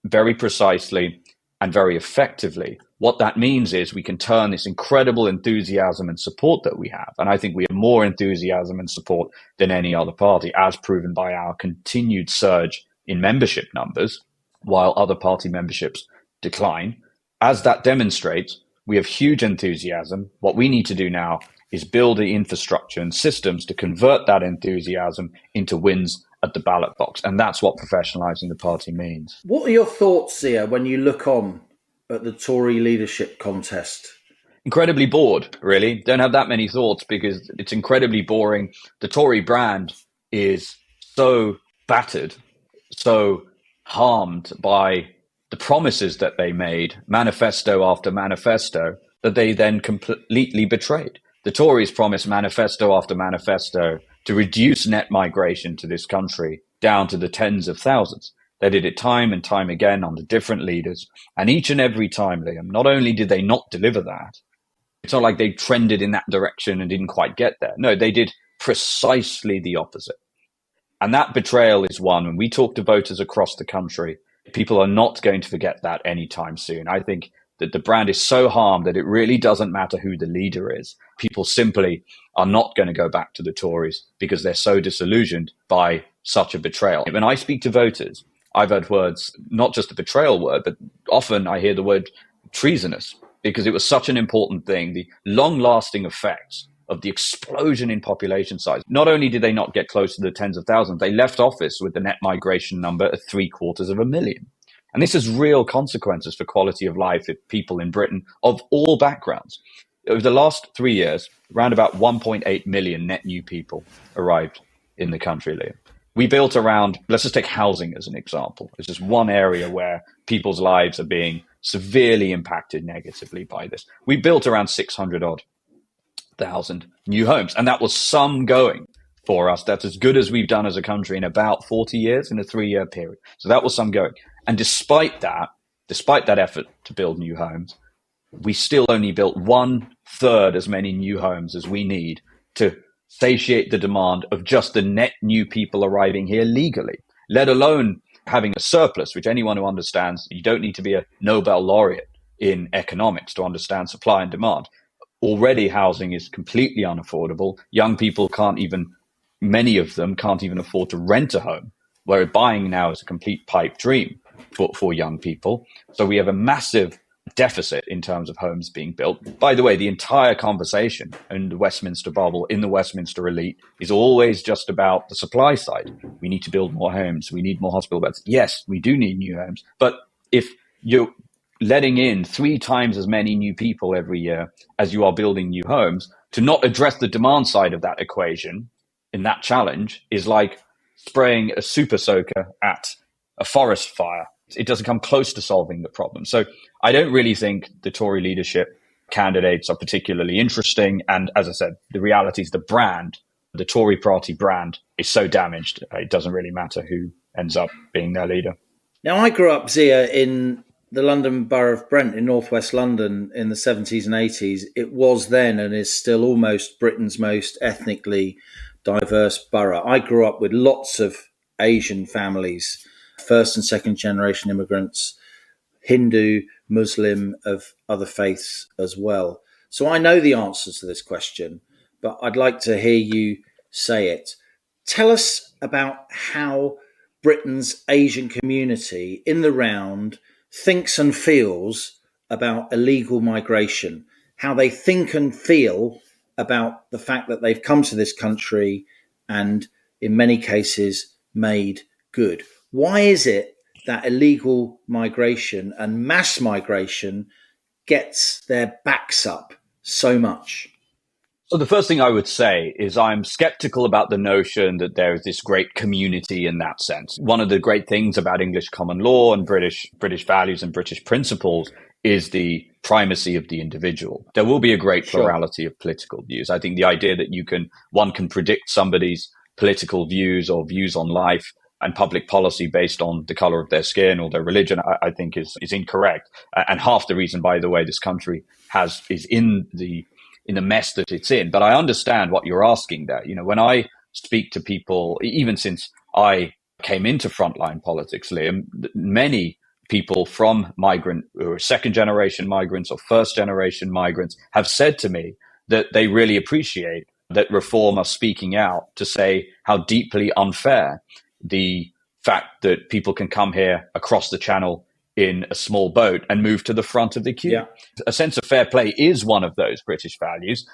very precisely and very effectively. What that means is we can turn this incredible enthusiasm and support that we have, and I think we have more enthusiasm and support than any other party, as proven by our continued surge in membership numbers, while other party memberships decline. As that demonstrates, we have huge enthusiasm. What we need to do now is build the infrastructure and systems to convert that enthusiasm into wins at the ballot box. And that's what professionalising the party means. What are your thoughts, Zia, when you look on at the Tory leadership contest? Incredibly bored, really. Don't have that many thoughts because it's incredibly boring. The Tory brand is so battered, so harmed by the promises that they made, manifesto after manifesto, that they then completely betrayed. The Tories promised manifesto after manifesto to reduce net migration to this country down to the tens of thousands. They did it time and time again under different leaders. And each and every time, Liam, not only did they not deliver that, it's not like they trended in that direction and didn't quite get there. No, they did precisely the opposite. And that betrayal is one. When we talk to voters across the country, people are not going to forget that anytime soon. I think that the brand is so harmed that it really doesn't matter who the leader is. People simply are not going to go back to the Tories because they're so disillusioned by such a betrayal. When I speak to voters, I've heard words, not just the betrayal word, but often I hear the word treasonous because it was such an important thing. The long-lasting effects of the explosion in population size. Not only did they not get close to the tens of thousands, they left office with the net migration number at 750,000. And this has real consequences for quality of life of people in Britain of all backgrounds. Over the last 3 years, around about 1.8 million net new people arrived in the country, Liam. We built around, let's just take housing as an example. It's just one area where people's lives are being severely impacted negatively by this. We built around 600 odd thousand new homes, and that was some going for us. That's as good as we've done as a country in about 40 years in a 3-year period. So that was some going. And despite that effort to build new homes, we still only built 1/3 as many new homes as we need to satiate the demand of just the net new people arriving here legally, let alone having a surplus, which anyone who understands, you don't need to be a Nobel laureate in economics to understand supply and demand. Already housing is completely unaffordable. Young people many of them can't even afford to rent a home, where buying now is a complete pipe dream for young people. So we have a massive deficit in terms of homes being built. By the way, the entire conversation in the Westminster bubble, in the Westminster elite, is always just about the supply side. We need to build more homes. We need more hospital beds. Yes, we do need new homes. But if you're letting in 3 times as many new people every year as you are building new homes, to not address the demand side of that equation in that challenge is like spraying a super soaker at a forest fire. It doesn't come close to solving the problem. So I don't really think the Tory leadership candidates are particularly interesting. And as I said, the reality is the Tory party brand is so damaged, it doesn't really matter who ends up being their leader. Now, I grew up, Zia, in the London Borough of Brent in northwest London in the 70s and 80s. It was then and is still almost Britain's most ethnically diverse borough. I grew up with lots of Asian families, first and second generation immigrants, Hindu, Muslim, of other faiths as well. So I know the answers to this question, but I'd like to hear you say it. Tell us about how Britain's Asian community in the round thinks and feels about illegal migration, how they think and feel about the fact that they've come to this country and in many cases made good. Why is it that illegal migration and mass migration gets their backs up so much? So the first thing I would say is I'm skeptical about the notion that there is this great community in that sense. One of the great things about English common law and British values and British principles is the primacy of the individual. There will be a great plurality of political views. I think the idea that one can predict somebody's political views or views on life and public policy based on the color of their skin or their religion, I think is incorrect. And half the reason, by the way, this country is in the mess that it's in. But I understand what you're asking there. When I speak to people, even since I came into frontline politics, Liam, many people from or second generation migrants or first generation migrants have said to me that they really appreciate that Reform are speaking out to say how deeply unfair the fact that people can come here across the channel in a small boat and move to the front of the queue. Yeah. A sense of fair play is one of those British values.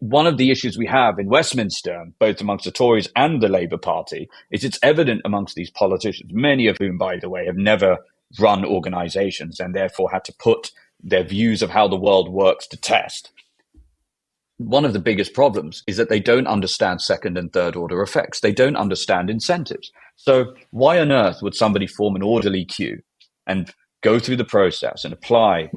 One of the issues we have in Westminster, both amongst the Tories and the Labour Party, is it's evident amongst these politicians, many of whom, by the way, have never run organisations and therefore had to put their views of how the world works to test. One of the biggest problems is that they don't understand second and third order effects. They don't understand incentives. So why on earth would somebody form an orderly queue and go through the process and apply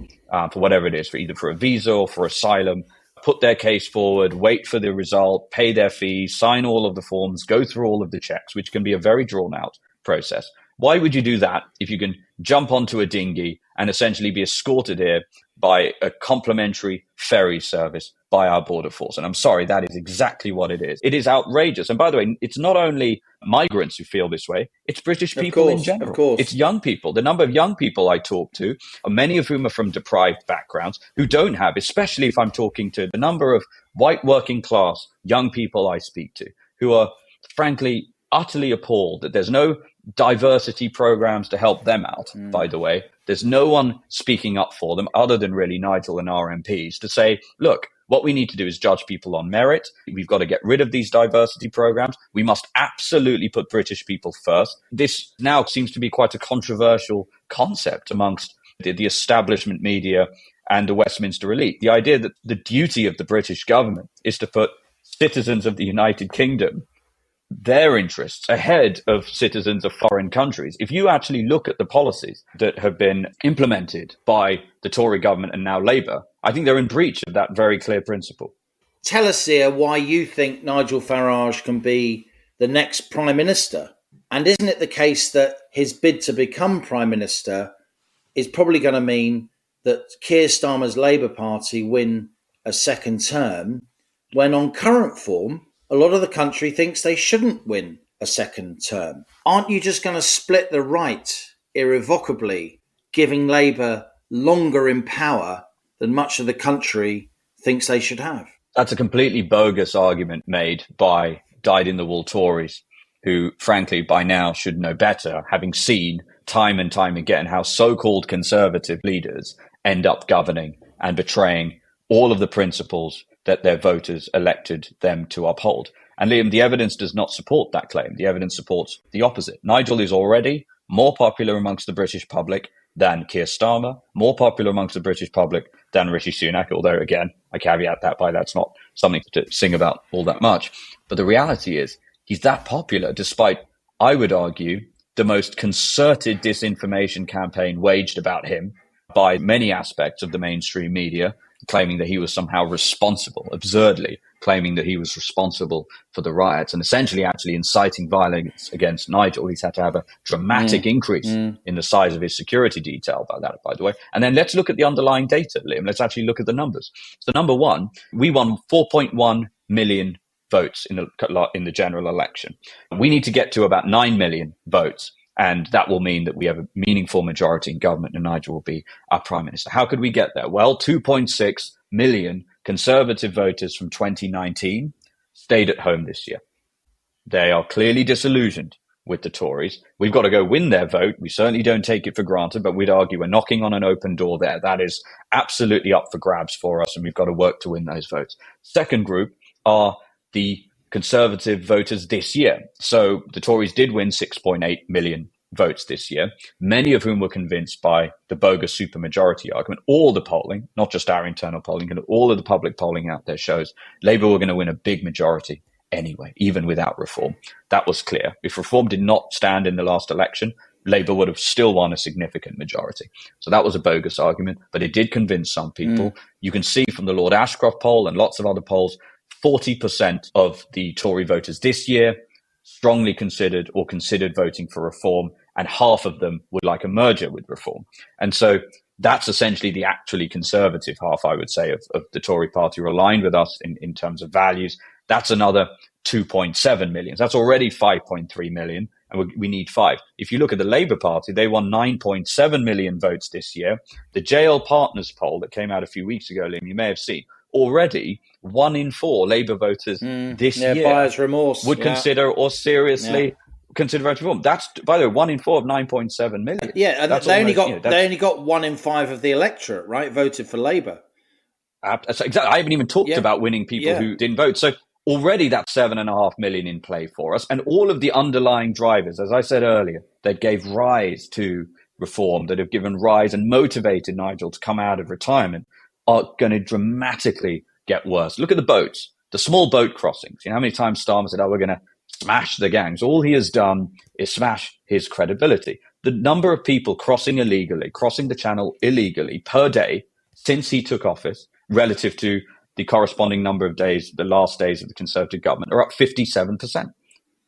for whatever it is, for a visa or for asylum, put their case forward, wait for the result, pay their fees, sign all of the forms, go through all of the checks, which can be a very drawn out process. Why would you do that if you can jump onto a dinghy and essentially be escorted here by a complimentary ferry service by our border force? And I'm sorry, that is exactly what it is. It is outrageous. And by the way, it's not only migrants who feel this way, it's British people in general. Of course. It's young people. The number of young people I talk to, many of whom are from deprived backgrounds, who don't have, especially if I'm talking to the number of white working class young people I speak to, who are frankly utterly appalled that there's no diversity programs to help them out, by the way. There's no one speaking up for them other than really Nigel and our MPs to say, look, What we need to do is judge people on merit. We've got to get rid of these diversity programs. We must absolutely put British people first. This now seems to be quite a controversial concept amongst the establishment media and the Westminster elite. The idea that the duty of the British government is to put citizens of the United Kingdom, their interests, ahead of citizens of foreign countries. If you actually look at the policies that have been implemented by the Tory government and now Labour, I think they're in breach of that very clear principle. Tell us, Zia, why you think Nigel Farage can be the next Prime Minister. And isn't it the case that his bid to become Prime Minister is probably going to mean that Keir Starmer's Labour Party win a second term, when on current form, a lot of the country thinks they shouldn't win a second term? Aren't you just going to split the right irrevocably, giving Labour longer in power than much of the country thinks they should have? That's a completely bogus argument made by dyed-in-the-wool Tories, who, frankly, by now should know better, having seen time and time again how so-called conservative leaders end up governing and betraying all of the principles that their voters elected them to uphold. And Liam, the evidence does not support that claim. The evidence supports the opposite. Nigel is already more popular amongst the British public than Keir Starmer, more popular amongst the British public than Rishi Sunak, although, again, I caveat that by that's not something to sing about all that much. But the reality is he's that popular despite, I would argue, the most concerted disinformation campaign waged about him by many aspects of the mainstream media, claiming that he was somehow responsible, absurdly claiming that he was responsible for the riots and essentially actually inciting violence against Nigel. He's had to have a dramatic increase in the size of his security detail by the way. And then let's look at the underlying data, Liam. Let's actually look at the numbers. So number one, we won 4.1 million votes in the general election. We need to get to about 9 million votes. And that will mean that we have a meaningful majority in government and Nigel will be our Prime Minister. How could we get there? Well, 2.6 million Conservative voters from 2019 stayed at home this year. They are clearly disillusioned with the Tories. We've got to go win their vote. We certainly don't take it for granted, but we'd argue we're knocking on an open door there. That is absolutely up for grabs for us, and we've got to work to win those votes. Second group are the Conservative voters this year. So the Tories did win 6.8 million votes this year, many of whom were convinced by the bogus supermajority argument. All the polling, not just our internal polling, and all of the public polling out there shows Labour were going to win a big majority anyway, even without reform. That was clear. If reform did not stand in the last election, Labour would have still won a significant majority. So that was a bogus argument, but it did convince some people. You can see from the Lord Ashcroft poll and lots of other polls, 40% of the Tory voters this year strongly considered or considered voting for reform, and half of them would like a merger with reform. And so that's essentially the actually conservative half, I would say, of the Tory party, who are aligned with us in terms of values. That's another 2.7 million. So that's already 5.3 million, and we need 5. If you look at the Labour Party, they won 9.7 million votes this year. The JL Partners poll that came out a few weeks ago, Liam, you may have seen, already 1 in 4 Labour voters this year buyer's remorse would consider or seriously consider voting reform. That's, by the way, 1 in 4 of 9.7 million. Yeah, and That's they almost, only got 1 in 5 of the electorate, right, voted for Labour. Exactly. I haven't even talked about winning people who didn't vote. So already that's 7.5 million in play for us. And all of the underlying drivers, as I said earlier, that gave rise to reform, that have given rise and motivated Nigel to come out of retirement, are going to dramatically get worse. Look at the boats, the small boat crossings. You know how many times Starmer said, we're going to smash the gangs. All he has done is smash his credibility. The number of people crossing the channel illegally per day since he took office relative to the corresponding number of days, the last days of the Conservative government, are up 57%. We've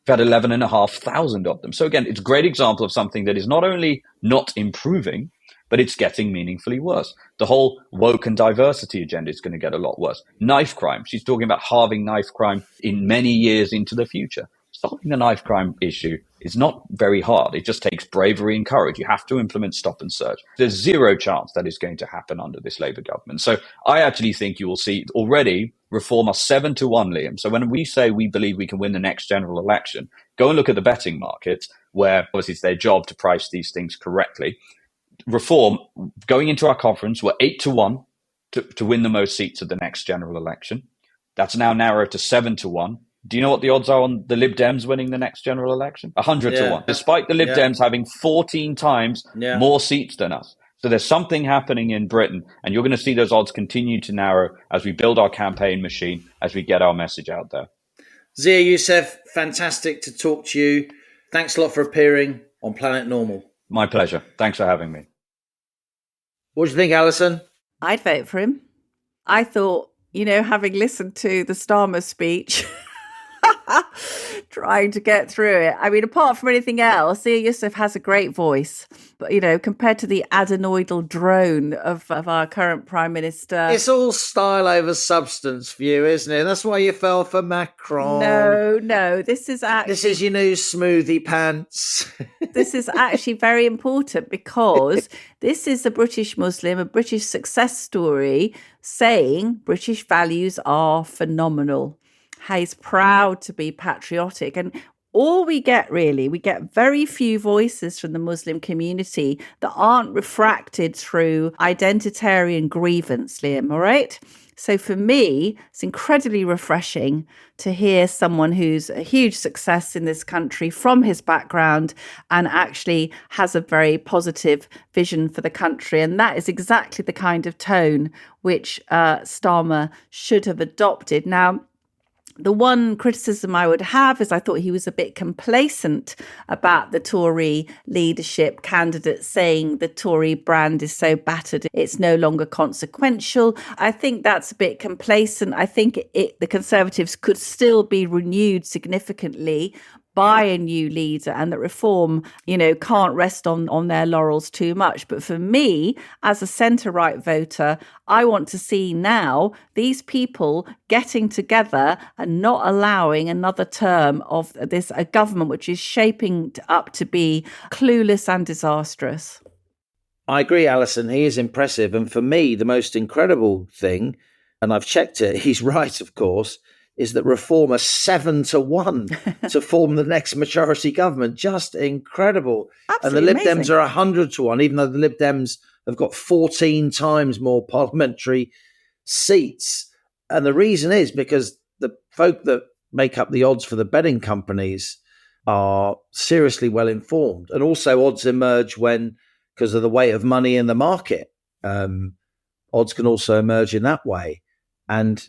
had 11,500 of them. So again, it's a great example of something that is not only not improving, but it's getting meaningfully worse. The whole woke and diversity agenda is going to get a lot worse. Knife crime. She's talking about halving knife crime in many years into the future. Solving the knife crime issue is not very hard. It just takes bravery and courage. You have to implement stop and search. There's zero chance that is going to happen under this Labour government. So I actually think you will see already reform are 7-1, Liam. So when we say we believe we can win the next general election, go and look at the betting markets, where obviously it's their job to price these things correctly. Reform, going into our conference, were 8-1 to win the most seats at the next general election. That's now narrowed to 7-1. Do you know what the odds are on the Lib Dems winning the next general election? 100-1, despite the Lib Dems having 14 times more seats than us. So there's something happening in Britain, and you're going to see those odds continue to narrow as we build our campaign machine, as we get our message out there. Zia Yusuf, fantastic to talk to you. Thanks a lot for appearing on Planet Normal. My pleasure. Thanks for having me. What do you think, Allison? I'd vote for him. I thought, having listened to the Starmer speech, trying to get through it. I mean, apart from anything else, Zia Yusuf has a great voice. But, compared to the adenoidal drone of our current Prime Minister. It's all style over substance for you, isn't it? That's why you fell for Macron. No. This is your new smoothie pants. This is actually very important because this is a British Muslim, a British success story saying British values are phenomenal. He's proud to be patriotic. And all we get very few voices from the Muslim community that aren't refracted through identitarian grievance, Liam, all right? So for me, it's incredibly refreshing to hear someone who's a huge success in this country from his background and actually has a very positive vision for the country. And that is exactly the kind of tone which Starmer should have adopted. Now, the one criticism I would have is I thought he was a bit complacent about the Tory leadership candidate saying the Tory brand is so battered, it's no longer consequential. I think that's a bit complacent. I think the Conservatives could still be renewed significantly by a new leader, and that Reform, can't rest on their laurels too much. But for me, as a centre-right voter, I want to see now these people getting together and not allowing another term of a government which is shaping up to be clueless and disastrous. I agree, Allison. He is impressive. And for me, the most incredible thing, and I've checked it, he's right, of course, is that Reform are 7-1 to form the next majority government. Just incredible. Absolutely and the Lib amazing. Dems are 100-1, even though the Lib Dems have got 14 times more parliamentary seats. And the reason is because the folk that make up the odds for the betting companies are seriously well informed. And also odds emerge because of the weight of money in the market, odds can also emerge in that way. And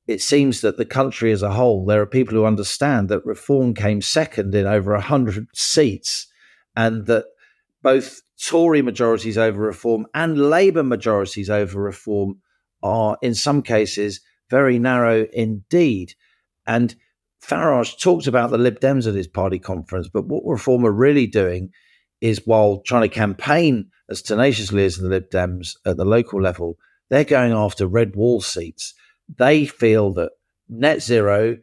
it seems that the country as a whole, there are people who understand that Reform came second in over 100 seats, and that both Tory majorities over Reform and Labour majorities over Reform are, in some cases, very narrow indeed. And Farage talked about the Lib Dems at his party conference, but what Reform are really doing is, while trying to campaign as tenaciously as the Lib Dems at the local level, they're going after red wall seats. They feel that net zero,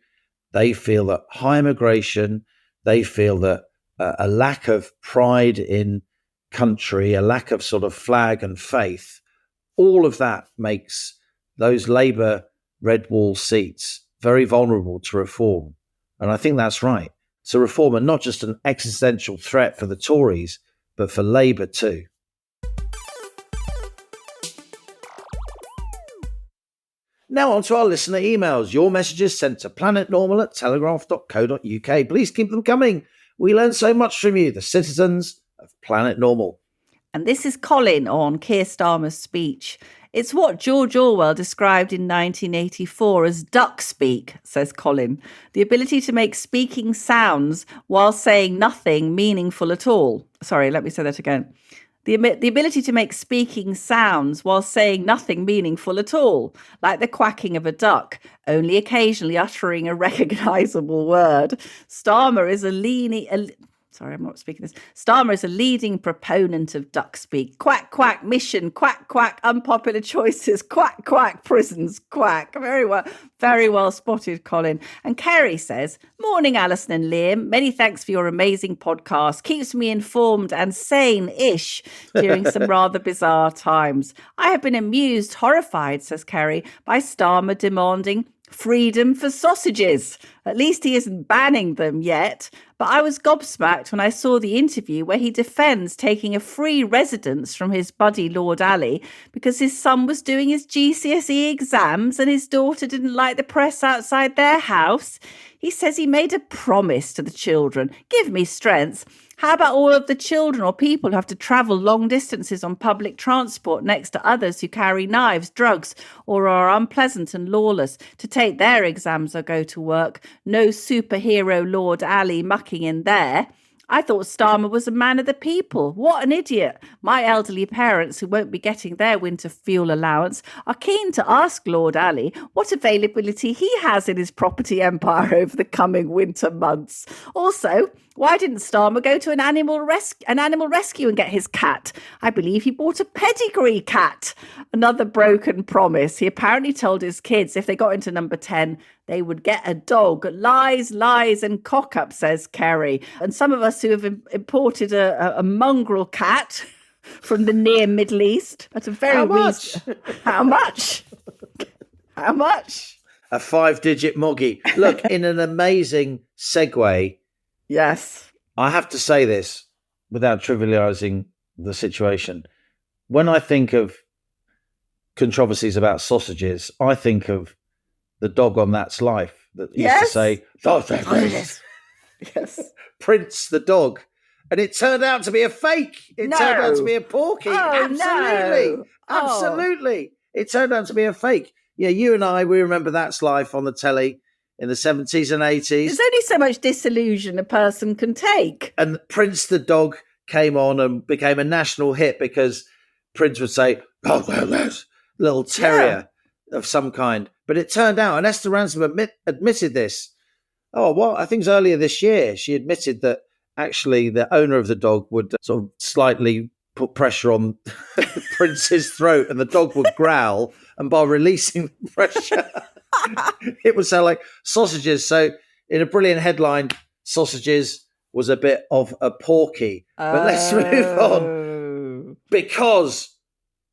they feel that high immigration, they feel that a lack of pride in country, a lack of sort of flag and faith, all of that makes those Labour red wall seats very vulnerable to Reform. And I think that's right. So Reform are not just an existential threat for the Tories, but for Labour too. Now on to our listener emails. Your messages sent to planetnormal@telegraph.co.uk. Please keep them coming. We learn so much from you, the citizens of Planet Normal. And this is Colin on Keir Starmer's speech. It's what George Orwell described in 1984 as duck speak, says Colin. The ability to make speaking sounds while saying nothing meaningful at all. Sorry, let me say that again. The ability to make speaking sounds while saying nothing meaningful at all, like the quacking of a duck, only occasionally uttering a recognisable word. Starmer is Starmer is a leading proponent of duck speak. Quack, quack, mission, quack, quack, unpopular choices, quack, quack, prisons, quack. Very well spotted, Colin. And Kerry says, morning, Allison and Liam. Many thanks for your amazing podcast. Keeps me informed and sane-ish during some rather bizarre times. I have been amused, horrified, says Kerry, by Starmer demanding freedom for sausages. At least he isn't banning them yet. But I was gobsmacked when I saw the interview where he defends taking a free residence from his buddy Lord Ali because his son was doing his GCSE exams and his daughter didn't like the press outside their house. He says he made a promise to the children. Give me strength. How about all of the children or people who have to travel long distances on public transport next to others who carry knives, drugs, or are unpleasant and lawless to take their exams or go to work? No superhero Lord Ali mucking in there. I thought Starmer was a man of the people. What an idiot. My elderly parents, who won't be getting their winter fuel allowance, are keen to ask Lord Ali what availability he has in his property empire over the coming winter months. Also, why didn't Starmer go to an animal rescue and get his cat? I believe he bought a pedigree cat. Another broken promise. He apparently told his kids if they got into number 10, they would get a dog. Lies, lies, and cock-up, says Kerry. And some of us who have imported a mongrel cat from the near Middle East at a very How much? How much? How much? A 5-digit moggy. Look, in an amazing segue, Yes. I have to say this without trivializing the situation. When I think of controversies about sausages, I think of the dog on That's Life that used to Yes. say, sausages. Yes. Prince the dog. And it turned out to be a fake. It No. turned out to be a porky. Oh, Absolutely. no. Absolutely. It turned out to be a fake. Yeah, you and I, we remember That's Life on the telly in the 70s and 80s. There's only so much disillusion a person can take. And Prince the dog came on and became a national hit because Prince would say, "Oh, well, there's a little terrier of some kind." But it turned out, and Esther Ransom admitted this. Oh, well, I think it was earlier this year. She admitted that actually the owner of the dog would sort of slightly put pressure on Prince's throat and the dog would growl. And by releasing the pressure, it would sound like sausages. So in a brilliant headline, sausages was a bit of a porky. But let's move on. Because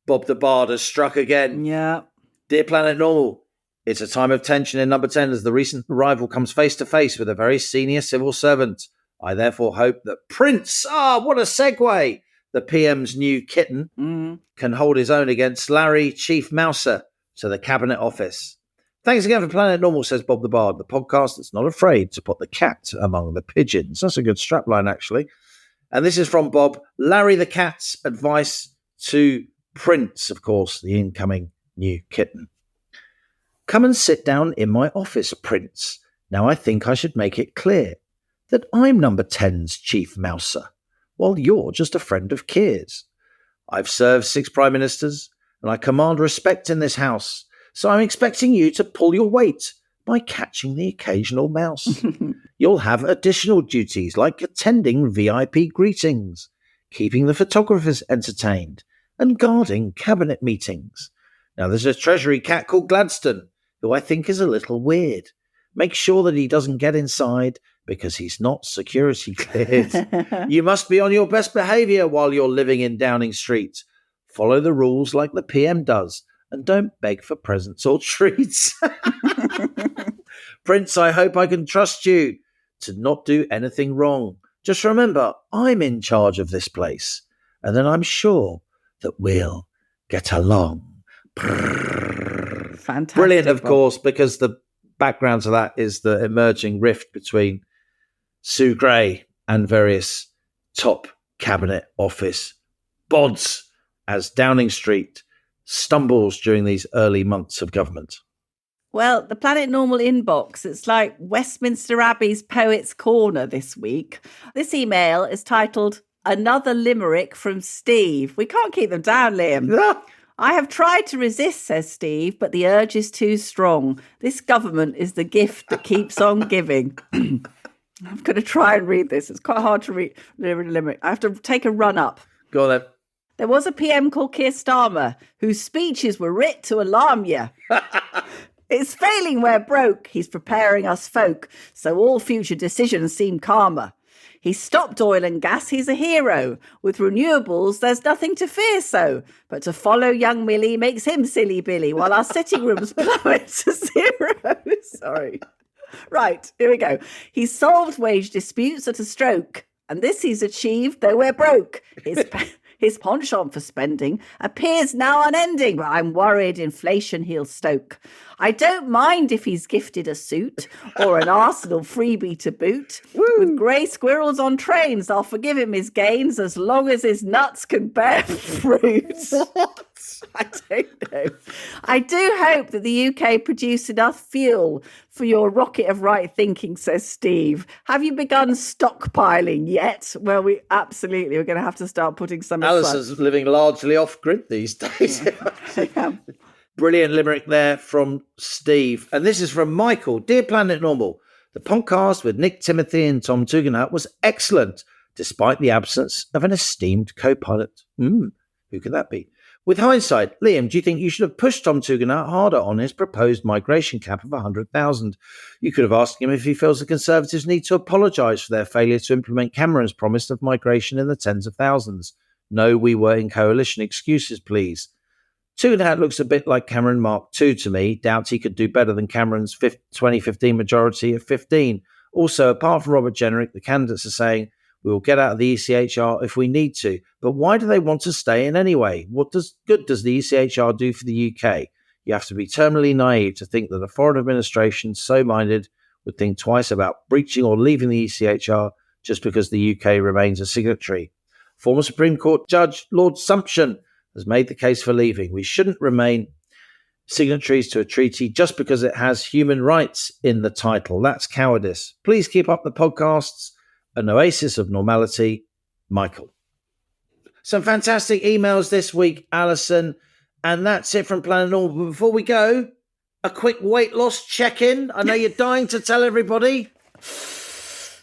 Bob the Bard has struck again. Yeah. Dear Planet Normal, it's a time of tension in number 10 as the recent arrival comes face to face with a very senior civil servant. I therefore hope that Prince, what a segue, the PM's new kitten, can hold his own against Larry Chief Mouser to the Cabinet Office. Thanks again for Planet Normal, says Bob the Bard, the podcast that's not afraid to put the cat among the pigeons. That's a good strapline, actually. And this is from Bob, Larry the Cat's advice to Prince, of course, the incoming new kitten. Come and sit down in my office, Prince. Now I think I should make it clear that I'm number 10's Chief Mouser, while you're just a friend of Keir's. I've served 6 prime ministers, and I command respect in this house, so I'm expecting you to pull your weight by catching the occasional mouse. You'll have additional duties like attending VIP greetings, keeping the photographers entertained, and guarding cabinet meetings. Now, there's a Treasury cat called Gladstone, who I think is a little weird. Make sure that he doesn't get inside because he's not security cleared. You must be on your best behaviour while you're living in Downing Street. Follow the rules like the PM does and don't beg for presents or treats. Prince, I hope I can trust you to not do anything wrong. Just remember, I'm in charge of this place, and then I'm sure that we'll get along. Fantastic. Brilliant, of Bob. course, because the background to that is the emerging rift between Sue Gray and various top cabinet office bods as Downing Street stumbles during these early months of government. Well, the Planet Normal inbox, it's like Westminster Abbey's Poets' Corner this week. This email is titled, Another Limerick from Steve. We can't keep them down, Liam. I have tried to resist, says Steve, but the urge is too strong. This government is the gift that keeps on giving. I'm going to try and read this. It's quite hard to read limerick. I have to take a run up. Go on then. There was a PM called Keir Starmer whose speeches were writ to alarm you. It's failing where broke. He's preparing us folk, so all future decisions seem calmer. He stopped oil and gas, he's a hero. With renewables, there's nothing to fear so. But to follow young Millie makes him silly Billy, while our sitting rooms plummet to zero. Sorry. Right, here we go. He solved wage disputes at a stroke. And this he's achieved, though we're broke. His penchant for spending appears now unending, but I'm worried inflation he'll stoke. I don't mind if he's gifted a suit or an Arsenal freebie to boot. Woo. With grey squirrels on trains, I'll forgive him his gains as long as his nuts can bear fruit. What? I don't know. I do hope that the UK produce enough fuel for your rocket of right thinking, says Steve. Have you begun stockpiling yet? Well, we're going to have to start putting some aside. Allison's living largely off-grid these days. Yeah. Brilliant limerick there from Steve. And this is from Michael. Dear Planet Normal, the podcast with Nick Timothy and Tom Tugendhat was excellent, despite the absence of an esteemed co-pilot. Who could that be? With hindsight, Liam, do you think you should have pushed Tom Tugendhat harder on his proposed migration cap of 100,000? You could have asked him if he feels the Conservatives need to apologise for their failure to implement Cameron's promise of migration in the tens of thousands. No, we were in coalition. Excuses, please. Tugendhat looks a bit like Cameron Mark II to me. Doubt he could do better than Cameron's 2015 majority of 15. Also, apart from Robert Jenrick, the candidates are saying, we will get out of the ECHR if we need to. But why do they want to stay in anyway? What good does the ECHR do for the UK? You have to be terminally naive to think that a foreign administration so minded would think twice about breaching or leaving the ECHR just because the UK remains a signatory. Former Supreme Court Judge Lord Sumption has made the case for leaving. We shouldn't remain signatories to a treaty just because it has human rights in the title. That's cowardice. Please keep up the podcasts. An oasis of normality, Michael. Some fantastic emails this week, Allison. And that's it from Planet Normal. But before we go, a quick weight loss check-in. I know you're dying to tell everybody.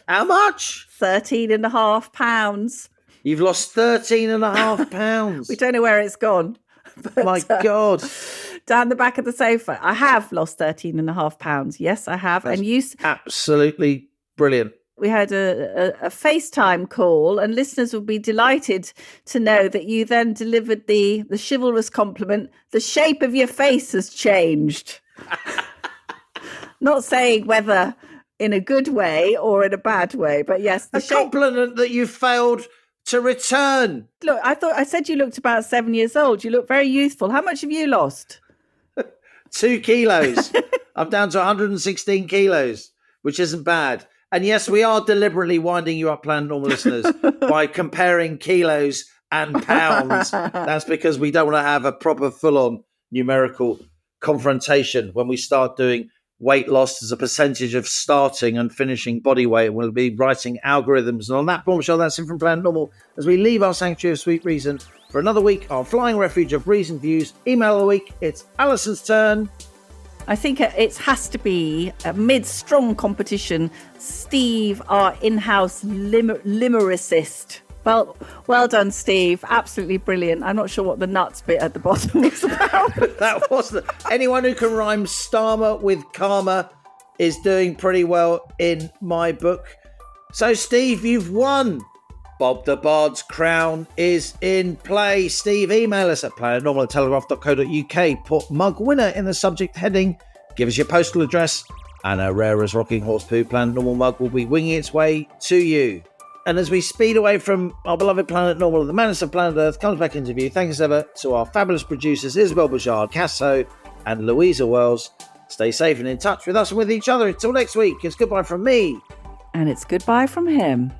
How much? 13.5 pounds. You've lost 13.5 pounds. We don't know where it's gone. But, my God. Down the back of the sofa. I have lost 13.5 pounds. Yes, I have. That's and you absolutely brilliant. We had a FaceTime call, and listeners will be delighted to know that you then delivered the chivalrous compliment, the shape of your face has changed. Not saying whether in a good way or in a bad way, but yes. A compliment that you failed to return. Look, I said you looked about 7 years old. You look very youthful. How much have you lost? 2 kilos. I'm down to 116 kilos, which isn't bad. And yes, we are deliberately winding you up, Planet Normal listeners, by comparing kilos and pounds. That's because we don't want to have a proper full-on numerical confrontation when we start doing weight loss as a percentage of starting and finishing body weight. We'll be writing algorithms. And on that bombshell, that's it from Planet Normal. As we leave our sanctuary of sweet reason for another week, our flying refuge of reason views, email of the week, it's Allison's turn. I think it has to be, amid strong competition, Steve, our in-house limericist. Well done, Steve. Absolutely brilliant. I'm not sure what the nuts bit at the bottom was about. That wasn't. Anyone who can rhyme Starmer with karma is doing pretty well in my book. So, Steve, you've won. Bob the Bard's crown is in play. Steve, email us at planetnormal@telegraph.co.uk. Put mug winner in the subject heading. Give us your postal address, and a rare as rocking horse poo Planet Normal mug will be winging its way to you. And as we speed away from our beloved Planet Normal, the madness of planet Earth comes back into view. Thanks as ever to our fabulous producers, Isabel Bouchard, Casso, and Louisa Wells. Stay safe and in touch with us and with each other. Until next week, it's goodbye from me. And it's goodbye from him.